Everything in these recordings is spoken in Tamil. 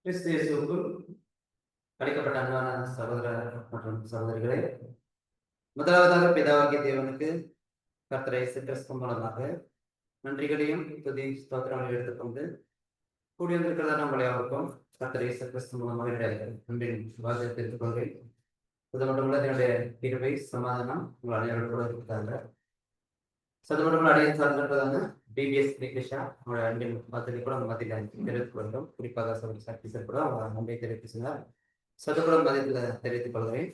கிறிஸ்து இயேசுவுக்குள் அழைக்கப்பட்ட அன்பான சகோதர மற்றும் சகோதரிகளே, முதலாவதாக பிதாவாகிய தேவனுக்கு கர்த்தர் இயேசு கிறிஸ்து மூலமாக நன்றிகளையும் துதி ஸ்தோத்திரங்களையும் எடுத்துக்கொண்டு கூடி வந்திருக்கிறதா நம்மளை யாருக்கும் கர்த்தர் இயேசு கிறிஸ்து மூலமாக அன்பின் வாசகத்தை எடுத்துக்கொள்கிறேன். அது மட்டுமல்ல, என்னுடைய கிருபை சமாதானம் உங்கள் அனைவரோடு கூட இருக்கிறாங்க. அது மட்டுமல்ல, அடைய சார்ந்திருப்பதான பிபிஎஸ் நிகிஷா அவங்களோட அன்பின் வார்த்தையை கூட அவங்க மத்தியில் தெரிவித்துக் கொள்கிறோம். குறிப்பாக சகோதரி சக்தி சார் கூட அவங்க நம்பிக்கை தெரிவித்துச்சுங்க. சதுகுலம் மதியத்தில் தெரிவித்துக் கொள்கிறேன்.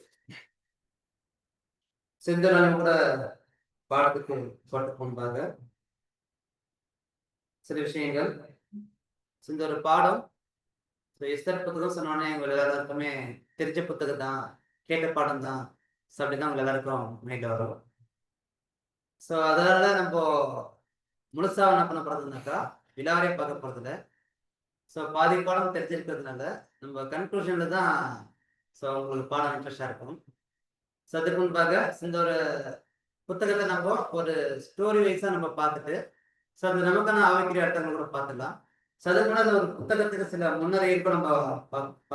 சிந்தனை கூட பாடத்துக்கு போட்டு முன்பாக சில விஷயங்கள். இந்த ஒரு பாடம் எஸ்தர் புத்தகம் சொன்னோடனே எங்களை எல்லாருக்குமே தெரிஞ்ச புத்தகம் தான், கேட்ட பாடம் தான், அப்படிதான் உங்க எல்லாருக்கும் மைண்ட்ல வரும். ஸோ அதனால நம்ம முழுசா என்ன பண்ண போறதுனாக்கா விழாவே பார்க்க போறதில்ல. ஸோ பாதி பாடம் தெரிஞ்சிருக்கிறதுனால நம்ம கன்க்ளூஷன்ல தான் ஸோ உங்களுக்கு பாடம் இன்ட்ரெஸ்டா இருக்கும். ஸோ அதுக்கு முன்பாக இந்த ஒரு புத்தகத்தை நம்ம ஒரு ஸ்டோரி வைஸா நம்ம பார்த்துட்டு ஸோ அது நமக்கான ஆவிக்குரிய அர்த்தங்கள் கூட பார்த்துக்கலாம். ஸோ அதுக்கு முன்னாடி ஒரு புத்தகத்துக்கு சில முன்னறிவிப்பு கூட நம்ம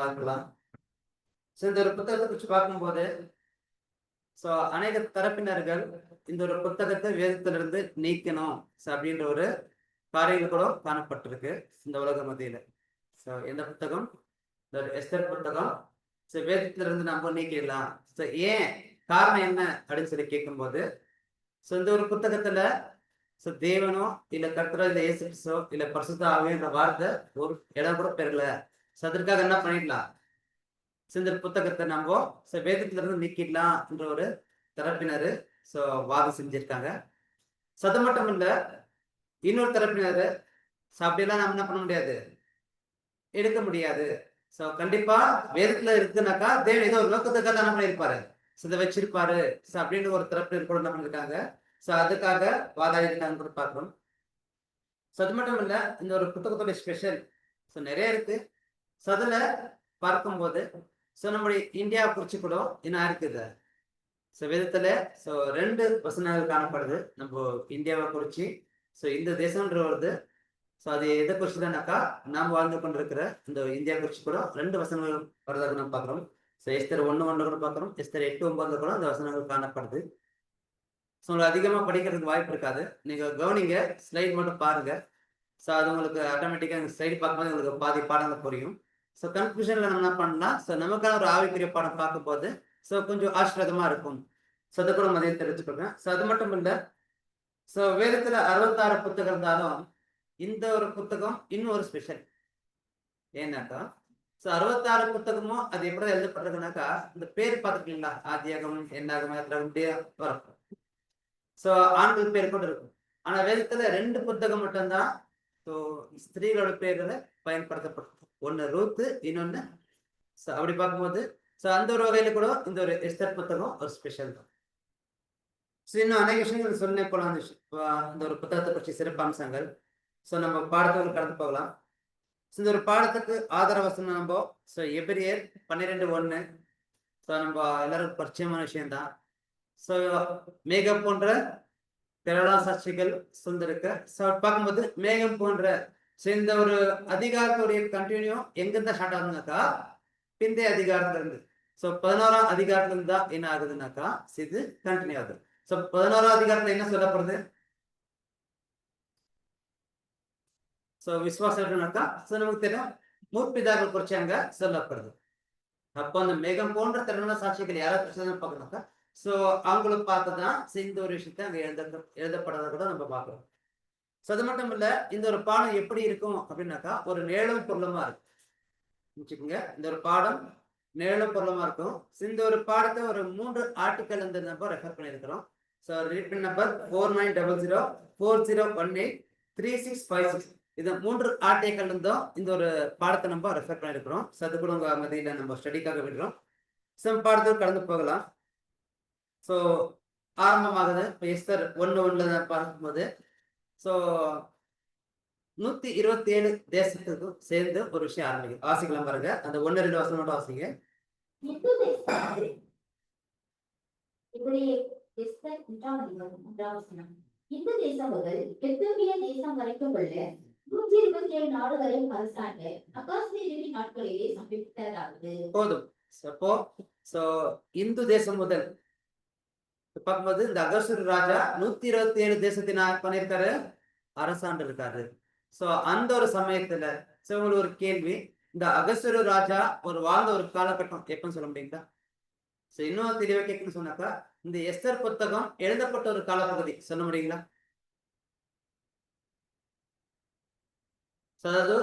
பார்க்கலாம். ஸோ இந்த ஒரு புத்தகத்தை குறித்து பார்க்கும்போது ஸோ அநேக தரப்பினர்கள் இந்த ஒரு புத்தகத்தை வேதத்திலிருந்து நீக்கணும் ஸோ அப்படின்ற ஒரு காரியங்கள் கூட காணப்பட்டிருக்கு இந்த உலக மத்தியில. ஸோ எந்த புத்தகம்? இந்த எஸ்தர் புத்தகம். ஸோ வேதத்திலிருந்து நம்ம நீக்கிடலாம். ஸோ ஏன், காரணம் என்ன அப்படின்னு சொல்லி கேட்கும்போது ஸோ இந்த ஒரு புத்தகத்துல ஸோ தேவனோ இல்ல கர்த்தரோ இல்ல இயேசு கிறிஸ்துவோ இல்ல பரிசுத்த ஆவியன்ற வார்த்தை ஒரு இடம் கூட பெறல. ஸோ அதற்காக என்ன பண்ணிடலாம், இந்த புத்தகத்தை நம்ம ஸோ வேதத்துல இருந்து நீக்கிடலாம் என்ற ஒரு தரப்பினர் ஸோ வாதம் செஞ்சிருக்காங்க. ஸோ அது மட்டும் இல்ல, இன்னொரு தரப்பினர் ஸோ அப்படியெல்லாம் நம்ம என்ன பண்ண முடியாது, எடுக்க முடியாது. ஸோ கண்டிப்பா வேதத்துல இருக்குனாக்கா தேவன் ஏதோ ஒரு நோக்கத்துக்காக என்ன பண்ணியிருப்பாரு, ஸோ இதை வச்சிருப்பாரு ஸோ அப்படின்னு ஒரு தரப்பினர் கூட என்ன பண்ணிருக்காங்க. ஸோ அதுக்காக வாதாடி இருக்காங்க கூட பார்க்கிறோம். ஸோ அது மட்டும் இல்ல, இந்த ஒரு புத்தகத்தோட ஸ்பெஷல் ஸோ நிறைய இருக்கு. ஸோ அதுல பார்க்கும்போது ஸோ நம்முடைய இந்தியாவை குறிச்சு கூட என்ன இருக்குது ஸோ வேதத்துல ஸோ 2 வசனங்கள் காணப்படுது நம்ம இந்தியாவை குறிச்சு. ஸோ இந்த தேசம்ன்ற வருது. ஸோ அது எதை குறிச்சுதானாக்கா நாம் வாழ்ந்து கொண்டிருக்கிற இந்த இந்தியா குறிச்சு கூட 2 வசனங்கள் வருதாக நம்ம பார்க்குறோம். ஸோ எஸ்தர் 1:1 கூட பார்க்குறோம். எஸ்தர் 8:9 கூட அந்த வசனங்கள் காணப்படுது. ஸோ உங்களுக்கு அதிகமாக படிக்கிறதுக்கு வாய்ப்பு இருக்காது. நீங்க கவனிங்க, ஸ்லைட் மட்டும் பாருங்க. ஸோ அது உங்களுக்கு ஆட்டோமேட்டிக்காக ஸ்லைட் பார்க்கும்போது உங்களுக்கு பாதி பாடங்கள் புரியும். ஸோ கன்க்ளூஷன்ல நம்ம என்ன பண்ணலாம், ஸோ நமக்கான ஒரு ஆவிக்குரிய பாடம் பார்க்கும்போது ஸோ கொஞ்சம் ஆசீர்வாதமா இருக்கும். ஸோ அதை கூட மதியம் தெரிவிச்சுக்கோங்க. ஸோ அது மட்டும் இல்லை, ஸோ வேதத்துல 66 புத்தகம் இருந்தாலும் இந்த ஒரு புத்தகம் இன்னும் ஒரு ஸ்பெஷல். ஏன்னாக்கா ஸோ 66 புத்தகமும் அது எப்படி எழுதப்பட்டிருக்குனாக்கா இந்த பேர் பார்த்துருக்கீங்களா, ஆதியாகமம், என்னாகமம் அப்படியே வரும். ஸோ ஆண்கள் பேர் கூட இருக்கும். ஆனா வேதத்துல 2 புத்தகம் மட்டும்தான் ஸோ ஸ்திரீகளோட பேர்களை பயன்படுத்தப்படும். ஒன்னு ரூத்து, இன்னொன்னு. ஸோ அப்படி பார்க்கும்போது ஸோ அந்த ஒரு வகையில கூட இந்த ஒரு எஸ்தர் புத்தகம் ஒரு ஸ்பெஷல் தான். ஸோ இன்னும் அநேக விஷயங்கள் சொன்னே போலாம். இந்த ஒரு புத்தகத்தை பற்றி சிறப்பம்சங்கள். ஸோ நம்ம பாடத்துக்கு கடந்து போகலாம். ஸோ இந்த ஒரு பாடத்துக்கு ஆதார வசனம் நம்ம ஸோ எபிரியர் 12:1. ஸோ நம்ம எல்லாருக்கும் பரிச்சயமான விஷயம்தான். ஸோ மேகம் போன்ற திரளான சாட்சிகள் சொல்லிருக்கு. ஸோ பார்க்கும்போது மேகம் போன்ற இந்த ஒரு அதிகாரத்துடைய கண்டினியூ எங்கிருந்தா ஸ்டார்ட் ஆகுதுனாக்கா பிந்தைய அதிகாரத்துல இருந்து. ஸோ 11ஆம் அதிகாரத்துல இருந்து தான் என்ன ஆகுதுனாக்கா இது கண்டினியூ ஆகுது. ஸோ 11ஆம் அதிகாரத்துல என்ன சொல்லப்படுது, ஸோ விசுவாசம்னாக்கா ஸோ நமக்கு தெரியும் முற்பிதாக்கள் குறிச்சு அங்க சொல்லப்படுது. அப்போ அந்த மேகம் போன்ற திறனான சாட்சிகள் யாரை பார்க்கணும்னாக்கா ஸோ அவங்கள பார்த்துதான் இந்த ஒரு விஷயத்த அங்க எழுதப்படுறத கூட நம்ம பார்க்கிறோம். ஸோ அது மட்டும் இல்ல, இந்த ஒரு பாடம் எப்படி இருக்கும் அப்படின்னாக்கா ஒரு நிழலும் பொருளமா இருக்கும். வச்சுக்கோங்க, இந்த ஒரு பாடம் நிழலும் பொருளமா இருக்கும். இந்த ஒரு பாடத்தை ஒரு 3 ஆர்டிக்கல் இந்த நம்பர் ரெஃபர் பண்ணியிருக்கிறோம். So read number 490040183656. இது 3 ஆர்டிக்கல் இருந்தோம் இந்த ஒரு பாடத்தை நம்ம ரெஃபர் பண்ணியிருக்கிறோம். ஸோ அது கூட உங்க மதியில நம்ம ஸ்டடிக்காக விடுறோம். ஸோ பாடத்துக்கு கடந்து போகலாம். ஸோ ஆரம்பமாகுது. இப்போ எஸ்தர் 1:1 பார்க்கும்போது ஸோ 127 தேசத்துக்கும் சேர்ந்து ஒரு விஷயம் ஆரம்பிக்கும். வாசிக்கலாம் பாருங்க. அந்த 1-2 வசனம் மட்டும் வாசிங்க. இந்த தேசம் முதல் எத்தியோப்பிய தேசம் வரைக்கும் உள்ள 127 நாடுகளையும் அரசாண்ட அகாஸ்வேருவின் நாட்களிலே சமீபித்ததாவது. போதும். அப்போ இந்து தேசம் முதல் பார்க்கும்போது இந்த அகஸ்வர ராஜா 127 தேசத்தின் பண்ணியிருக்காரு, அரசாண்டு இருக்காரு. சோ அந்த ஒரு சமயத்துல உங்களுக்கு ஒரு கேள்வி, இந்த அகஸ்வர ராஜா ஒரு வாழ்ந்த ஒரு காலகட்டம் எப்பன்னு சொல்ல முடியுங்களா? இன்னும் தெளிவா கேட்கணும்னு சொன்னாக்கா, இந்த எஸ்தர் புத்தகம் எழுதப்பட்ட ஒரு காலப்பகுதி சொல்ல முடியுங்களா? அதாவது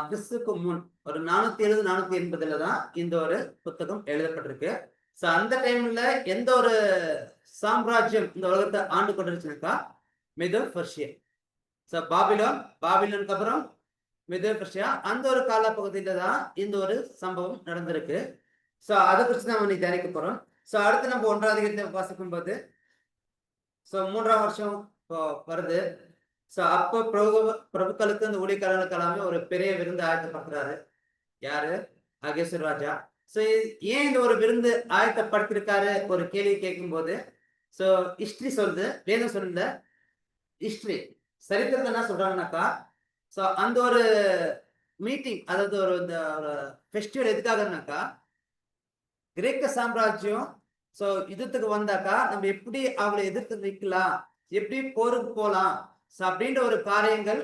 கிறிஸ்துக்கு முன் ஒரு 470 480 தான் இந்த ஒரு புத்தகம் எழுதப்பட்டிருக்கு. சோ அந்த டைம்ல எந்த ஒரு சாம்ராஜ்யம் இந்த உலகத்தை ஆண்டு கொண்டிருச்சுனாக்கா மெதோ பர்ஷியா. சோ பாபிலோனுக்கு அப்புறம் மெதோ பர்ஷியா, அந்த ஒரு காலப்பகுதியில தான் இந்த ஒரு சம்பவம் நடந்திருக்கு. சோ அதை குறித்து நம்ம இன்னைக்கு தியானிக்க போறோம். சோ அடுத்து நம்ம 1ஆம் அதிகாரத்தை வாசிக்கும் போது 3ஆம் வருஷம் வருது. அப்போ பிரபுக்களுக்கு இந்த ஊழியக்காரர்களுக்கு எல்லாமே ஒரு பெரிய விருந்து ஆயத்தப்படுத்துறாரு. யாரு? அகஸ்வேரு ராஜா. ஏன் இந்த ஒரு விருந்து ஆயத்தப்படுத்திருக்காரு ஒரு கேள்வி கேட்கும் போது ஹிஸ்டரி சொல்லுது, வேதம் சொல்லுது. ஹிஸ்டரி சரித்திரத்தை என்ன சொல்றாங்கன்னாக்கா, அந்த ஒரு மீட்டிங், அதாவது ஒரு ஃபெஸ்டிவல் எதுக்காகனாக்கா, கிரேக்க சாம்ராஜ்யம் யுத்தத்துக்கு வந்தாக்கா நம்ம எப்படி அவங்களை எதிர்த்து நிற்கலாம், எப்படி போருக்கு போலாம் அப்படின்ற ஒரு காரியங்கள்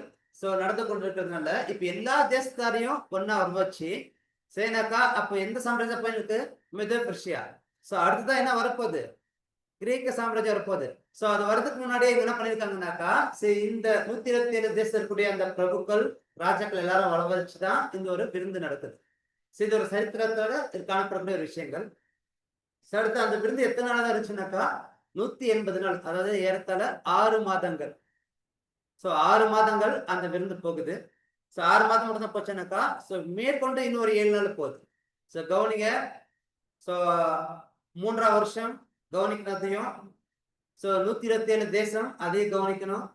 நடந்து கொண்டிருக்கிறதுனால இப்ப எல்லா தேசத்தாரையும் ஒன்னா வச்சு சரினாக்கா, அப்ப எந்த சாம்ராஜ்யம் போயிருக்கு? மெதோ பர்ஷியா. அடுத்ததான் என்ன வரப்போகுது? கிரேக்க சாம்ராஜ்யம் வரப்போகுது. அது வரதுக்கு முன்னாடியே என்ன பண்ணிருக்காங்கன்னாக்கா, இந்த 127 தேசம் இருக்கக்கூடிய அந்த பிரபுக்கள் ராஜாக்கள் எல்லாரும் வளர்ச்சிதான் இந்த ஒரு விருந்து நடக்குது. இது ஒரு சரித்திரத்தோட காணப்படக்கூடிய ஒரு விஷயங்கள். அடுத்து அந்த விருந்து எத்தனை நாள் இருந்துச்சுனாக்கா 180 நாள், அதாவது ஏறத்தாழ 6 மாதங்கள். 6 மாதங்கள் அந்த விருந்து போகுது. 6 மாதம் மட்டும் தான் போச்சுனாக்கா மேற்கொண்டு இன்னொரு 7 நாள் போகுது. கவனிங்க, 3ஆம் வருஷம் கவனிக்கிறதையும் 127 தேசம் அதையும் கவனிக்கணும்.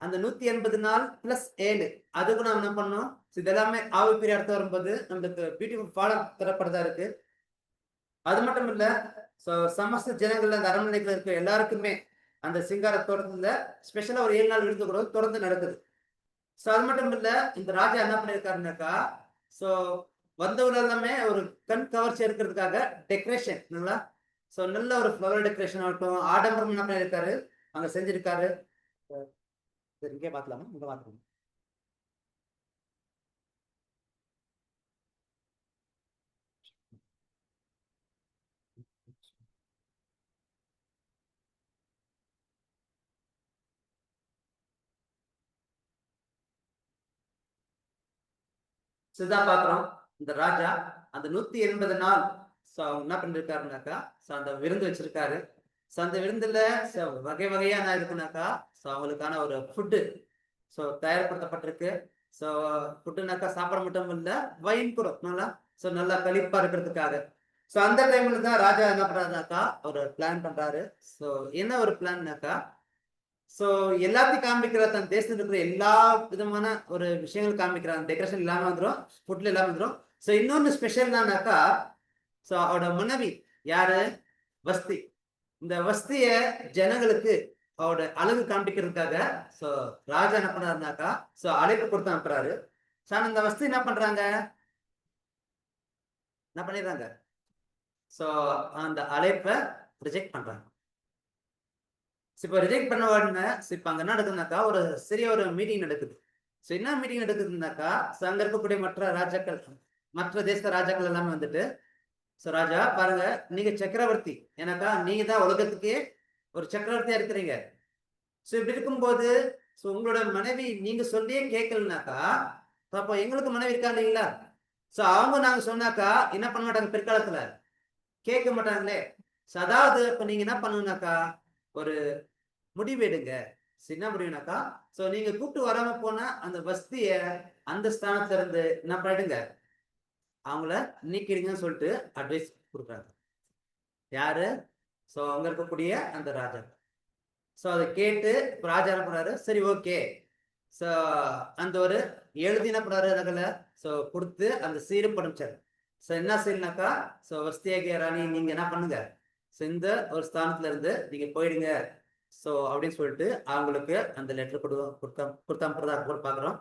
அந்த 180 நாள் பிளஸ் 7 அதுக்கு நம்ம என்ன பண்ணணும்? இது எல்லாமே ஆவிக்குரிய அர்த்தம் வரும்போது நம்மளுக்கு பியூட்டிஃபுல் பாடம் தரப்படுதா இருக்கு. அது மட்டும் இல்ல, சமஸ்த ஜனங்கள்ல அந்த அரண்மனைகள் இருக்க எல்லாருக்குமே அந்த சிங்கார தோட்டத்துல ஸ்பெஷலா ஒரு 7 நாள் விருந்து கூட தொடர்ந்து நடக்குது. அது மட்டும் இல்ல, இந்த ராஜா என்ன பண்ணிருக்காருனாக்கா, வந்தவங்க எல்லாமே ஒரு கண் கவர்ச்சி இருக்கிறதுக்காக டெக்கரேஷன் நல்லா நல்ல ஒரு ஃப்ளவர் டெக்கரேஷன் ஆகட்டும், ஆடம்பரம் என்ன பண்ணிருக்காரு அங்க செஞ்சிருக்காரு. இங்கே பார்க்கலாமா? இங்க பார்க்கலாம். சிதா பாக்குறோம். இந்த ராஜா அந்த 180 நாள் என்ன பண்ணிருக்காருனாக்கா, அந்த விருந்து வச்சிருக்காரு. அந்த விருந்துல வகை வகையா என்ன இருக்குனாக்கா, அவங்களுக்கான ஒரு ஃபுட்டு தயார்படுத்தப்பட்டிருக்கு. ஃபுட்டுனாக்கா சாப்பிட மட்டும் இல்ல, வைன் கூட நல்லா நல்லா கழிப்பா இருக்கிறதுக்காக. அந்த டைம்ல தான் ராஜா என்ன பண்றாருனாக்கா ஒரு பிளான் பண்றாரு. என்ன ஒரு பிளான்னாக்கா, எல்லாத்தையும் காமிக்கிற தன் தேசத்துல இருக்கிற எல்லா விதமான ஒரு விஷயங்கள் காமிக்கிறாங்க. டெக்கரேஷன் எல்லாமே வந்துடும், ஃபுட்ல எல்லாமே வந்துடும். இன்னொன்னு ஸ்பெஷல் என்னன்னாக்கா, அவரோட மனைவி யாரு? வஸ்தி. இந்த வஸ்திய ஜனங்களுக்கு அவரோட அழகு காண்பிக்கிறதுக்காக ராஜா என்ன பண்றாருனாக்கா அழைப்பு கொடுத்து அனுப்புறாரு. அந்த வஸ்தி என்ன பண்றாங்க? என்ன பண்ணிடுறாங்க? அந்த அழைப்பை ரிஜெக்ட் பண்றாங்க. இப்ப ரிஜெக்ட் பண்ண உடனே இப்ப அங்க என்ன நடக்குதுனாக்கா ஒரு சிறிய ஒரு மீட்டிங் நடக்குது. என்ன மீட்டிங் நடக்குதுன்னாக்கா, அங்க இருக்கக்கூடிய மற்ற ராஜாக்கள், மற்ற தேச ராஜாக்கள் எல்லாமே வந்துட்டு, ராஜா பாருங்க, நீங்க சக்கரவர்த்தி, ஏன்னாக்கா நீங்க தான் உலகத்துக்கே ஒரு சக்கரவர்த்தியா இருக்கிறீங்க. இப்படி இருக்கும்போது உங்களோட மனைவி நீங்க சொல்லியே கேட்கலனாக்கா, அப்போ எங்களுக்கு மனைவி இருக்கா இல்லைங்களா? அவங்க நாங்க சொன்னாக்கா என்ன பண்ண மாட்டாங்க, பிற்காலத்துல கேட்க மாட்டாங்களே. அதாவது இப்ப நீங்க என்ன பண்ணுனாக்கா ஒரு முடிவு எடுங்க. என்ன முடிவுனாக்கா, நீங்க கூப்பிட்டு வராம போனா அந்த வஸ்திய அந்த ஸ்தானத்துல இருந்து என்ன பண்ணிடுங்க, அவங்கள நீக்கிடுங்கன்னு சொல்லிட்டு அட்வைஸ் கொடுக்குறாங்க. யாரு? அங்க இருக்கக்கூடிய அந்த ராஜா. அதை கேட்டு ராஜா என்ன பண்ணாரு, சரி ஓகே, அந்த ஒரு எழுதி என்ன பண்ணாரு அதுல கொடுத்து அந்த சீரு படிச்சாரு. என்ன செய்யனாக்கா, வஸ்தியாகிய ராணி நீங்க என்ன பண்ணுங்க, இந்த ஒரு ஸ்தானத்துல இருந்து நீங்க போயிடுங்க அப்படின்னு சொல்லிட்டு அவங்களுக்கு அந்த லெட்டர் கொடுத்தா பாக்குறோம்.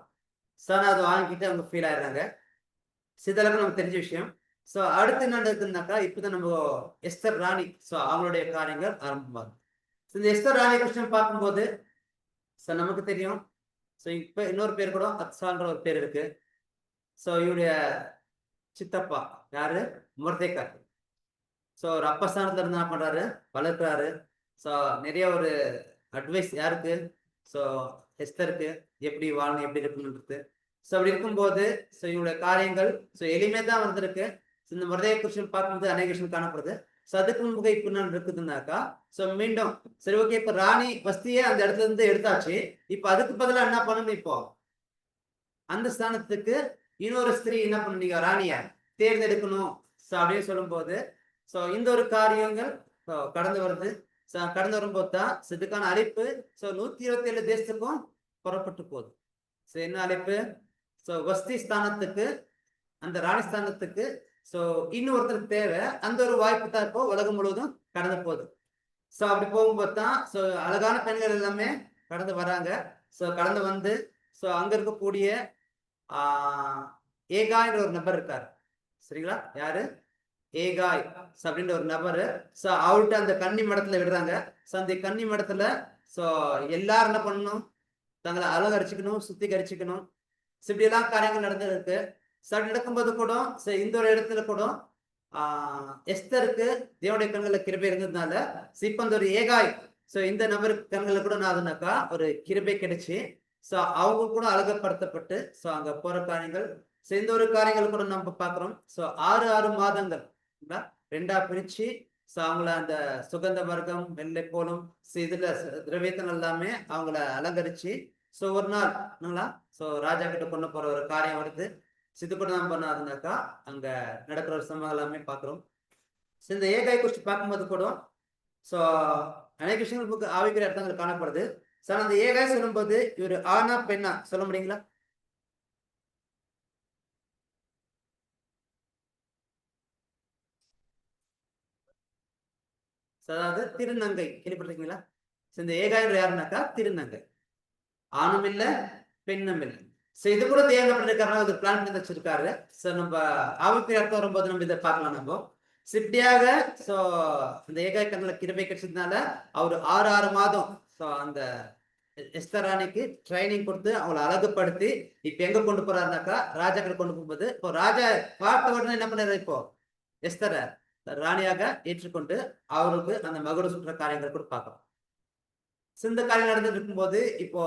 அதை வாங்கிட்டு அவங்க ஃபீல் ஆயிடுறாங்க. இதெல்லாம் நமக்கு தெரிஞ்ச விஷயம். ஸோ அடுத்து என்ன நடக்குதுனாக்கா, இப்போதான் நம்ம எஸ்தர் ராணி அவங்களுடைய காரியங்கள் ஆரம்பமாகும். இந்த எஸ்தர் ராணி கிருஷ்ணன் பார்க்கும்போது நமக்கு தெரியும். இப்போ இன்னொரு பேர் கூட அத்சான்ற ஒரு பேர் இருக்கு. இவருடைய சித்தப்பா யாரு? மொர்தெக்காய். ஒரு அப்பா ஸ்தானத்துல இருந்து என்ன பண்றாரு? வளர்க்கிறாரு. நிறைய ஒரு அட்வைஸ் யாருக்கு? எஸ்தருக்கு எப்படி வாழணும், எப்படி இருக்கணும்ன்றது. அப்படி இருக்கும்போது இவங்களுடைய காரியங்கள் எளிமையா தான் வந்திருக்கு. இந்த மொர்தெக்காய் கிருஷ்ணன் பார்க்கும்போது அநேக விஷயம் காணப்படுது. அதுக்கு முக இப்ப என்ன இருக்குதுன்னாக்கா, மீண்டும் சரி ஓகே, இப்ப ராணி வஸ்தியே அந்த இடத்துல இருந்து எடுத்தாச்சு. இப்ப அதுக்கு பதிலா என்ன பண்ணணும்? இப்போ அந்த ஸ்தானத்துக்கு இன்னொரு ஸ்திரீ என்ன பண்ணீங்க? ராணிய தேர்ந்தெடுக்கணும் அப்படின்னு சொல்லும்போது இந்த ஒரு காரியங்கள் கடந்து வருது. கடந்து வரும்போது தான் இதுக்கான அழைப்பு 127 தேசத்துக்கும் புறப்பட்டு போகுது. என்ன அழைப்பு? வஸ்தி ஸ்தானத்துக்கு, அந்த ராணி ஸ்தானத்துக்கு இன்னொருத்தருக்கு தேவை. அந்த ஒரு வாய்ப்பு தான் இப்போ உலகம் முழுவதும் கடந்து போகுது. அப்படி போகும்போது தான் அழகான பெண்கள் எல்லாமே கடந்து வராங்க. கடந்து வந்து அங்க இருக்கக்கூடிய ஏகாய்ன்ற ஒரு நபர் இருக்காரு. சரிங்களா? யாரு? ஏகாய் அப்படின்ற ஒரு நபரு. அவர்கிட்ட அந்த கன்னி மடத்துல விடுறாங்க. அந்த கன்னி மடத்துல எல்லாரும் என்ன பண்ணணும்? தங்களை அலங்கரிச்சுக்கணும், சுத்திகரிச்சுக்கணும். இப்படி எல்லாம் காரியங்கள் நடந்திருக்கு. அப்படி நடக்கும்போது கூட இந்த ஒரு இடத்துல கூட எஸ்தருக்கு தேவனுடைய கண்களை கிருபை இருந்ததுனால இப்ப அந்த ஒரு ஏகாய் இந்த நபருக்கு கண்களை கூட நாதுனாக்கா ஒரு கிருபை கிடைச்சு அவங்க கூட அழகப்படுத்தப்பட்டு அங்க போற காரியங்கள் இந்த ஒரு காரியங்கள் கூட நம்ம பாக்குறோம். 6 மாதங்கள் ரெண்டா பிரிச்சு அவங்கள அந்த சுகந்த வர்க்கம், வெள்ளை போலும் இதுல திரவியத்தன் எல்லாமே அவங்கள அலங்கரிச்சு ஒரு நாள் ராஜா கிட்ட கொண்டு போற ஒரு காரியம் வருது. இது கூட நம்ம பண்ணாதுனாக்கா அங்க நடக்கிற ஒரு சம்பவம் எல்லாமே பாக்குறோம். இந்த ஏகாய் குறிச்சு பார்க்கும்போது கூட அநேக விஷயங்கள் ஆவிக்கிற அர்த்தங்கள் காணப்படுது. அந்த ஏகாய் சொல்லும்போது இவர் ஆனா பெண்ணா சொல்ல முடியுங்களா? அதாவது திருநங்கை கேள்விப்பட்டிருக்கீங்களா? இந்த ஏகாய் யாருனாக்கா திருநங்கை. ஆணும் இல்ல, பெண்ணும் இல்லை. இது கூட தேவன் பண்ணிருக்காரு, ஒரு பிளான் பண்ணி வச்சிருக்காரு. நம்ம ஆவிக்குரிய அர்த்தம் வரும்போது நம்ம இதை பார்க்கலாம். நம்ம இப்படியாக இந்த ஏகாய் கண்ணுல கிருபை கிடைச்சதுனால அவர் 6 மாதம் அந்த எஸ்தர் ராணிக்கு ட்ரைனிங் கொடுத்து அவங்களை அழகுபடுத்தி இப்ப எங்க கொண்டு போறாருனாக்கா ராஜா கிட்ட கொண்டு போகும்போது இப்போ ராஜா பார்த்த உடனே என்ன பண்ணாரு? இப்போ எஸ்தரை ராணியாக ஏற்றுக்கொண்டு அவருக்கு அந்த மகுட சுற்ற காரியங்கள் கூட பார்க்கலாம். இந்த காரியம் நடந்துட்டு இருக்கும்போது இப்போ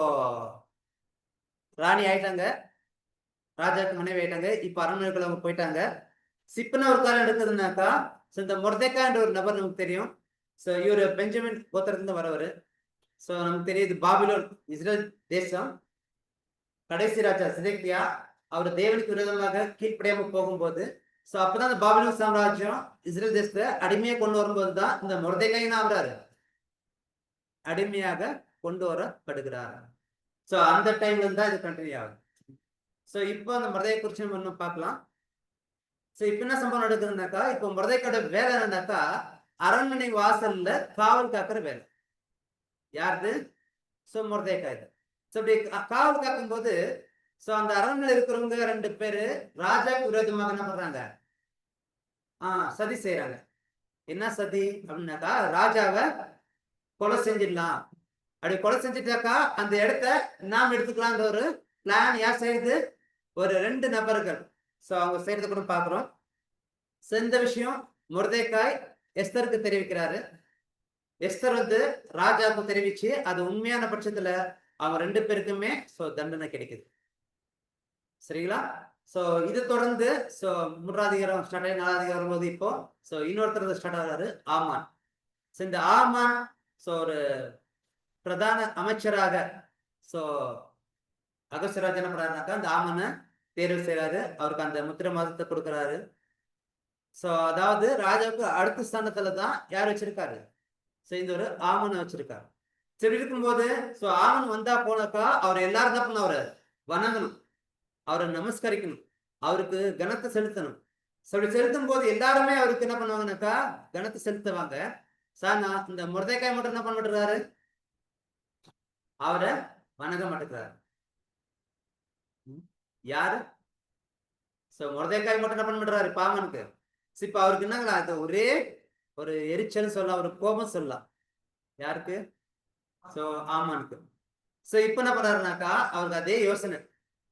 ராணி ஆயிட்டாங்க, ராஜாவுக்கு மனைவி ஆயிட்டாங்க. இப்ப அரண்மனைக்குள்ள அவங்க போயிட்டாங்க. சிப்பன ஒரு காரியம் நடக்குதுன்னாக்கா இந்த மொர்தெக்காய்ன்ற ஒரு நபர் நமக்கு தெரியும். இவரு பெஞ்சமின் கோத்திரத்துல வரவரு. நமக்கு தெரியுது பாபிலோன் இஸ்ரேல் தேசம் கடைசி ராஜா சிதேக்கியா அவர் தேவனுக்கு விரோதமாக கீழ்ப்படியாம போகும்போது அப்பதான் அந்த பாபிலோன் சாம்ராஜ்யம் இஸ்ரேல் தேசத்தை அடிமையா கொண்டு வரும்போது தான் இந்த மொர்தெக்காய் ஆகுறாரு, அடிமையாக கொண்டு வரப்படுகிறார். அந்த டைம்ல இருந்தா இது கண்டினியூ ஆகும். இப்போ அந்த மொர்தெக்காய் குறிச்சு நம்ம இன்னும் பார்க்கலாம். இப்ப என்ன சம்பவம் நடக்குதுன்னாக்கா, இப்போ மொர்தெக்காயோட வேலை என்னன்னாக்கா அரண்மனை வாசல்ல காவல் காக்கிற வேலை. யாரு? மொர்தெக்காய். இப்படி காவல் காக்கும் போது அந்த அரண்மனை இருக்கிறவங்க 2 பேரு ராஜாக்கு விரோதமாக என்ன பண்றாங்க? சதி செய்யறாங்க. என்ன சதி அப்படின்னாக்கா, ராஜாவை கொலை செஞ்சிடலாம். அப்படி கொலை செஞ்சுட்டாக்கா அந்த இடத்த நாம் எடுத்துக்கலாம்ன்ற ஒரு பிளான் யார் செய்யுது? ஒரு 2 நபர்கள் அவங்க செய்யறது கூட பாக்குறோம். இந்த விஷயம் மொர்தெக்காய் எஸ்தருக்கு தெரிவிக்கிறாரு. எஸ்தர் வந்து ராஜாவுக்கு தெரிவிச்சு அது உண்மையான பட்சத்துல அவங்க 2 பேருக்குமே தண்டனை கிடைக்குது. சரிங்களா? இது தொடர்ந்து 3ஆம் அதிகாரம் ஸ்டார்ட் ஆகி 4ஆம் அதிகாரம் வரும்போது இப்போ இன்னொருத்தர் ஸ்டார்ட் ஆகிறாரு, ஆமான். இந்த ஆமான் ஒரு பிரதான அமைச்சராக அகஸ்தியராஜ் என்ன பண்றாருனாக்கா அந்த ஆமனை தேர்வு செய்யறாரு. அவருக்கு அந்த முத்திர மாதத்தை கொடுக்கிறாரு. அதாவது ராஜாவுக்கு அடுத்த ஸ்தானத்துல தான் யார் வச்சிருக்காரு? இந்த ஒரு ஆமனை வச்சிருக்காரு. சரி இருக்கும்போது ஆமன் வந்தா போனாக்கா அவர் எல்லாரும் தான் பண்ண அவரை வணங்கணும், அவரை நமஸ்கரிக்கணும், அவருக்கு கனத்தை செலுத்தணும். அப்படி செலுத்தும் போது எல்லாருமே அவருக்கு என்ன பண்ணுவாங்கன்னாக்கா கனத்தை செலுத்துவாங்க. இந்த மொர்தெக்காய் மட்டும் என்ன பண்ண மாட்டேங்கிறாரு? அவரை வணங்க மாட்டேங்கிறாரு. யாரு? சோ மொர்தெகாய் மட்டும் என்ன பண்றாரு பாமனுக்கு? இப்ப அவருக்கு என்னங்களா அது ஒரே ஒரு எரிச்சல் சொல்லலாம், ஒரு கோபம் சொல்லலாம். யாருக்கு? சோ ஆமானுக்கு. சோ இப்ப என்ன பண்றாருனாக்கா அவருக்கு அதே யோசனை.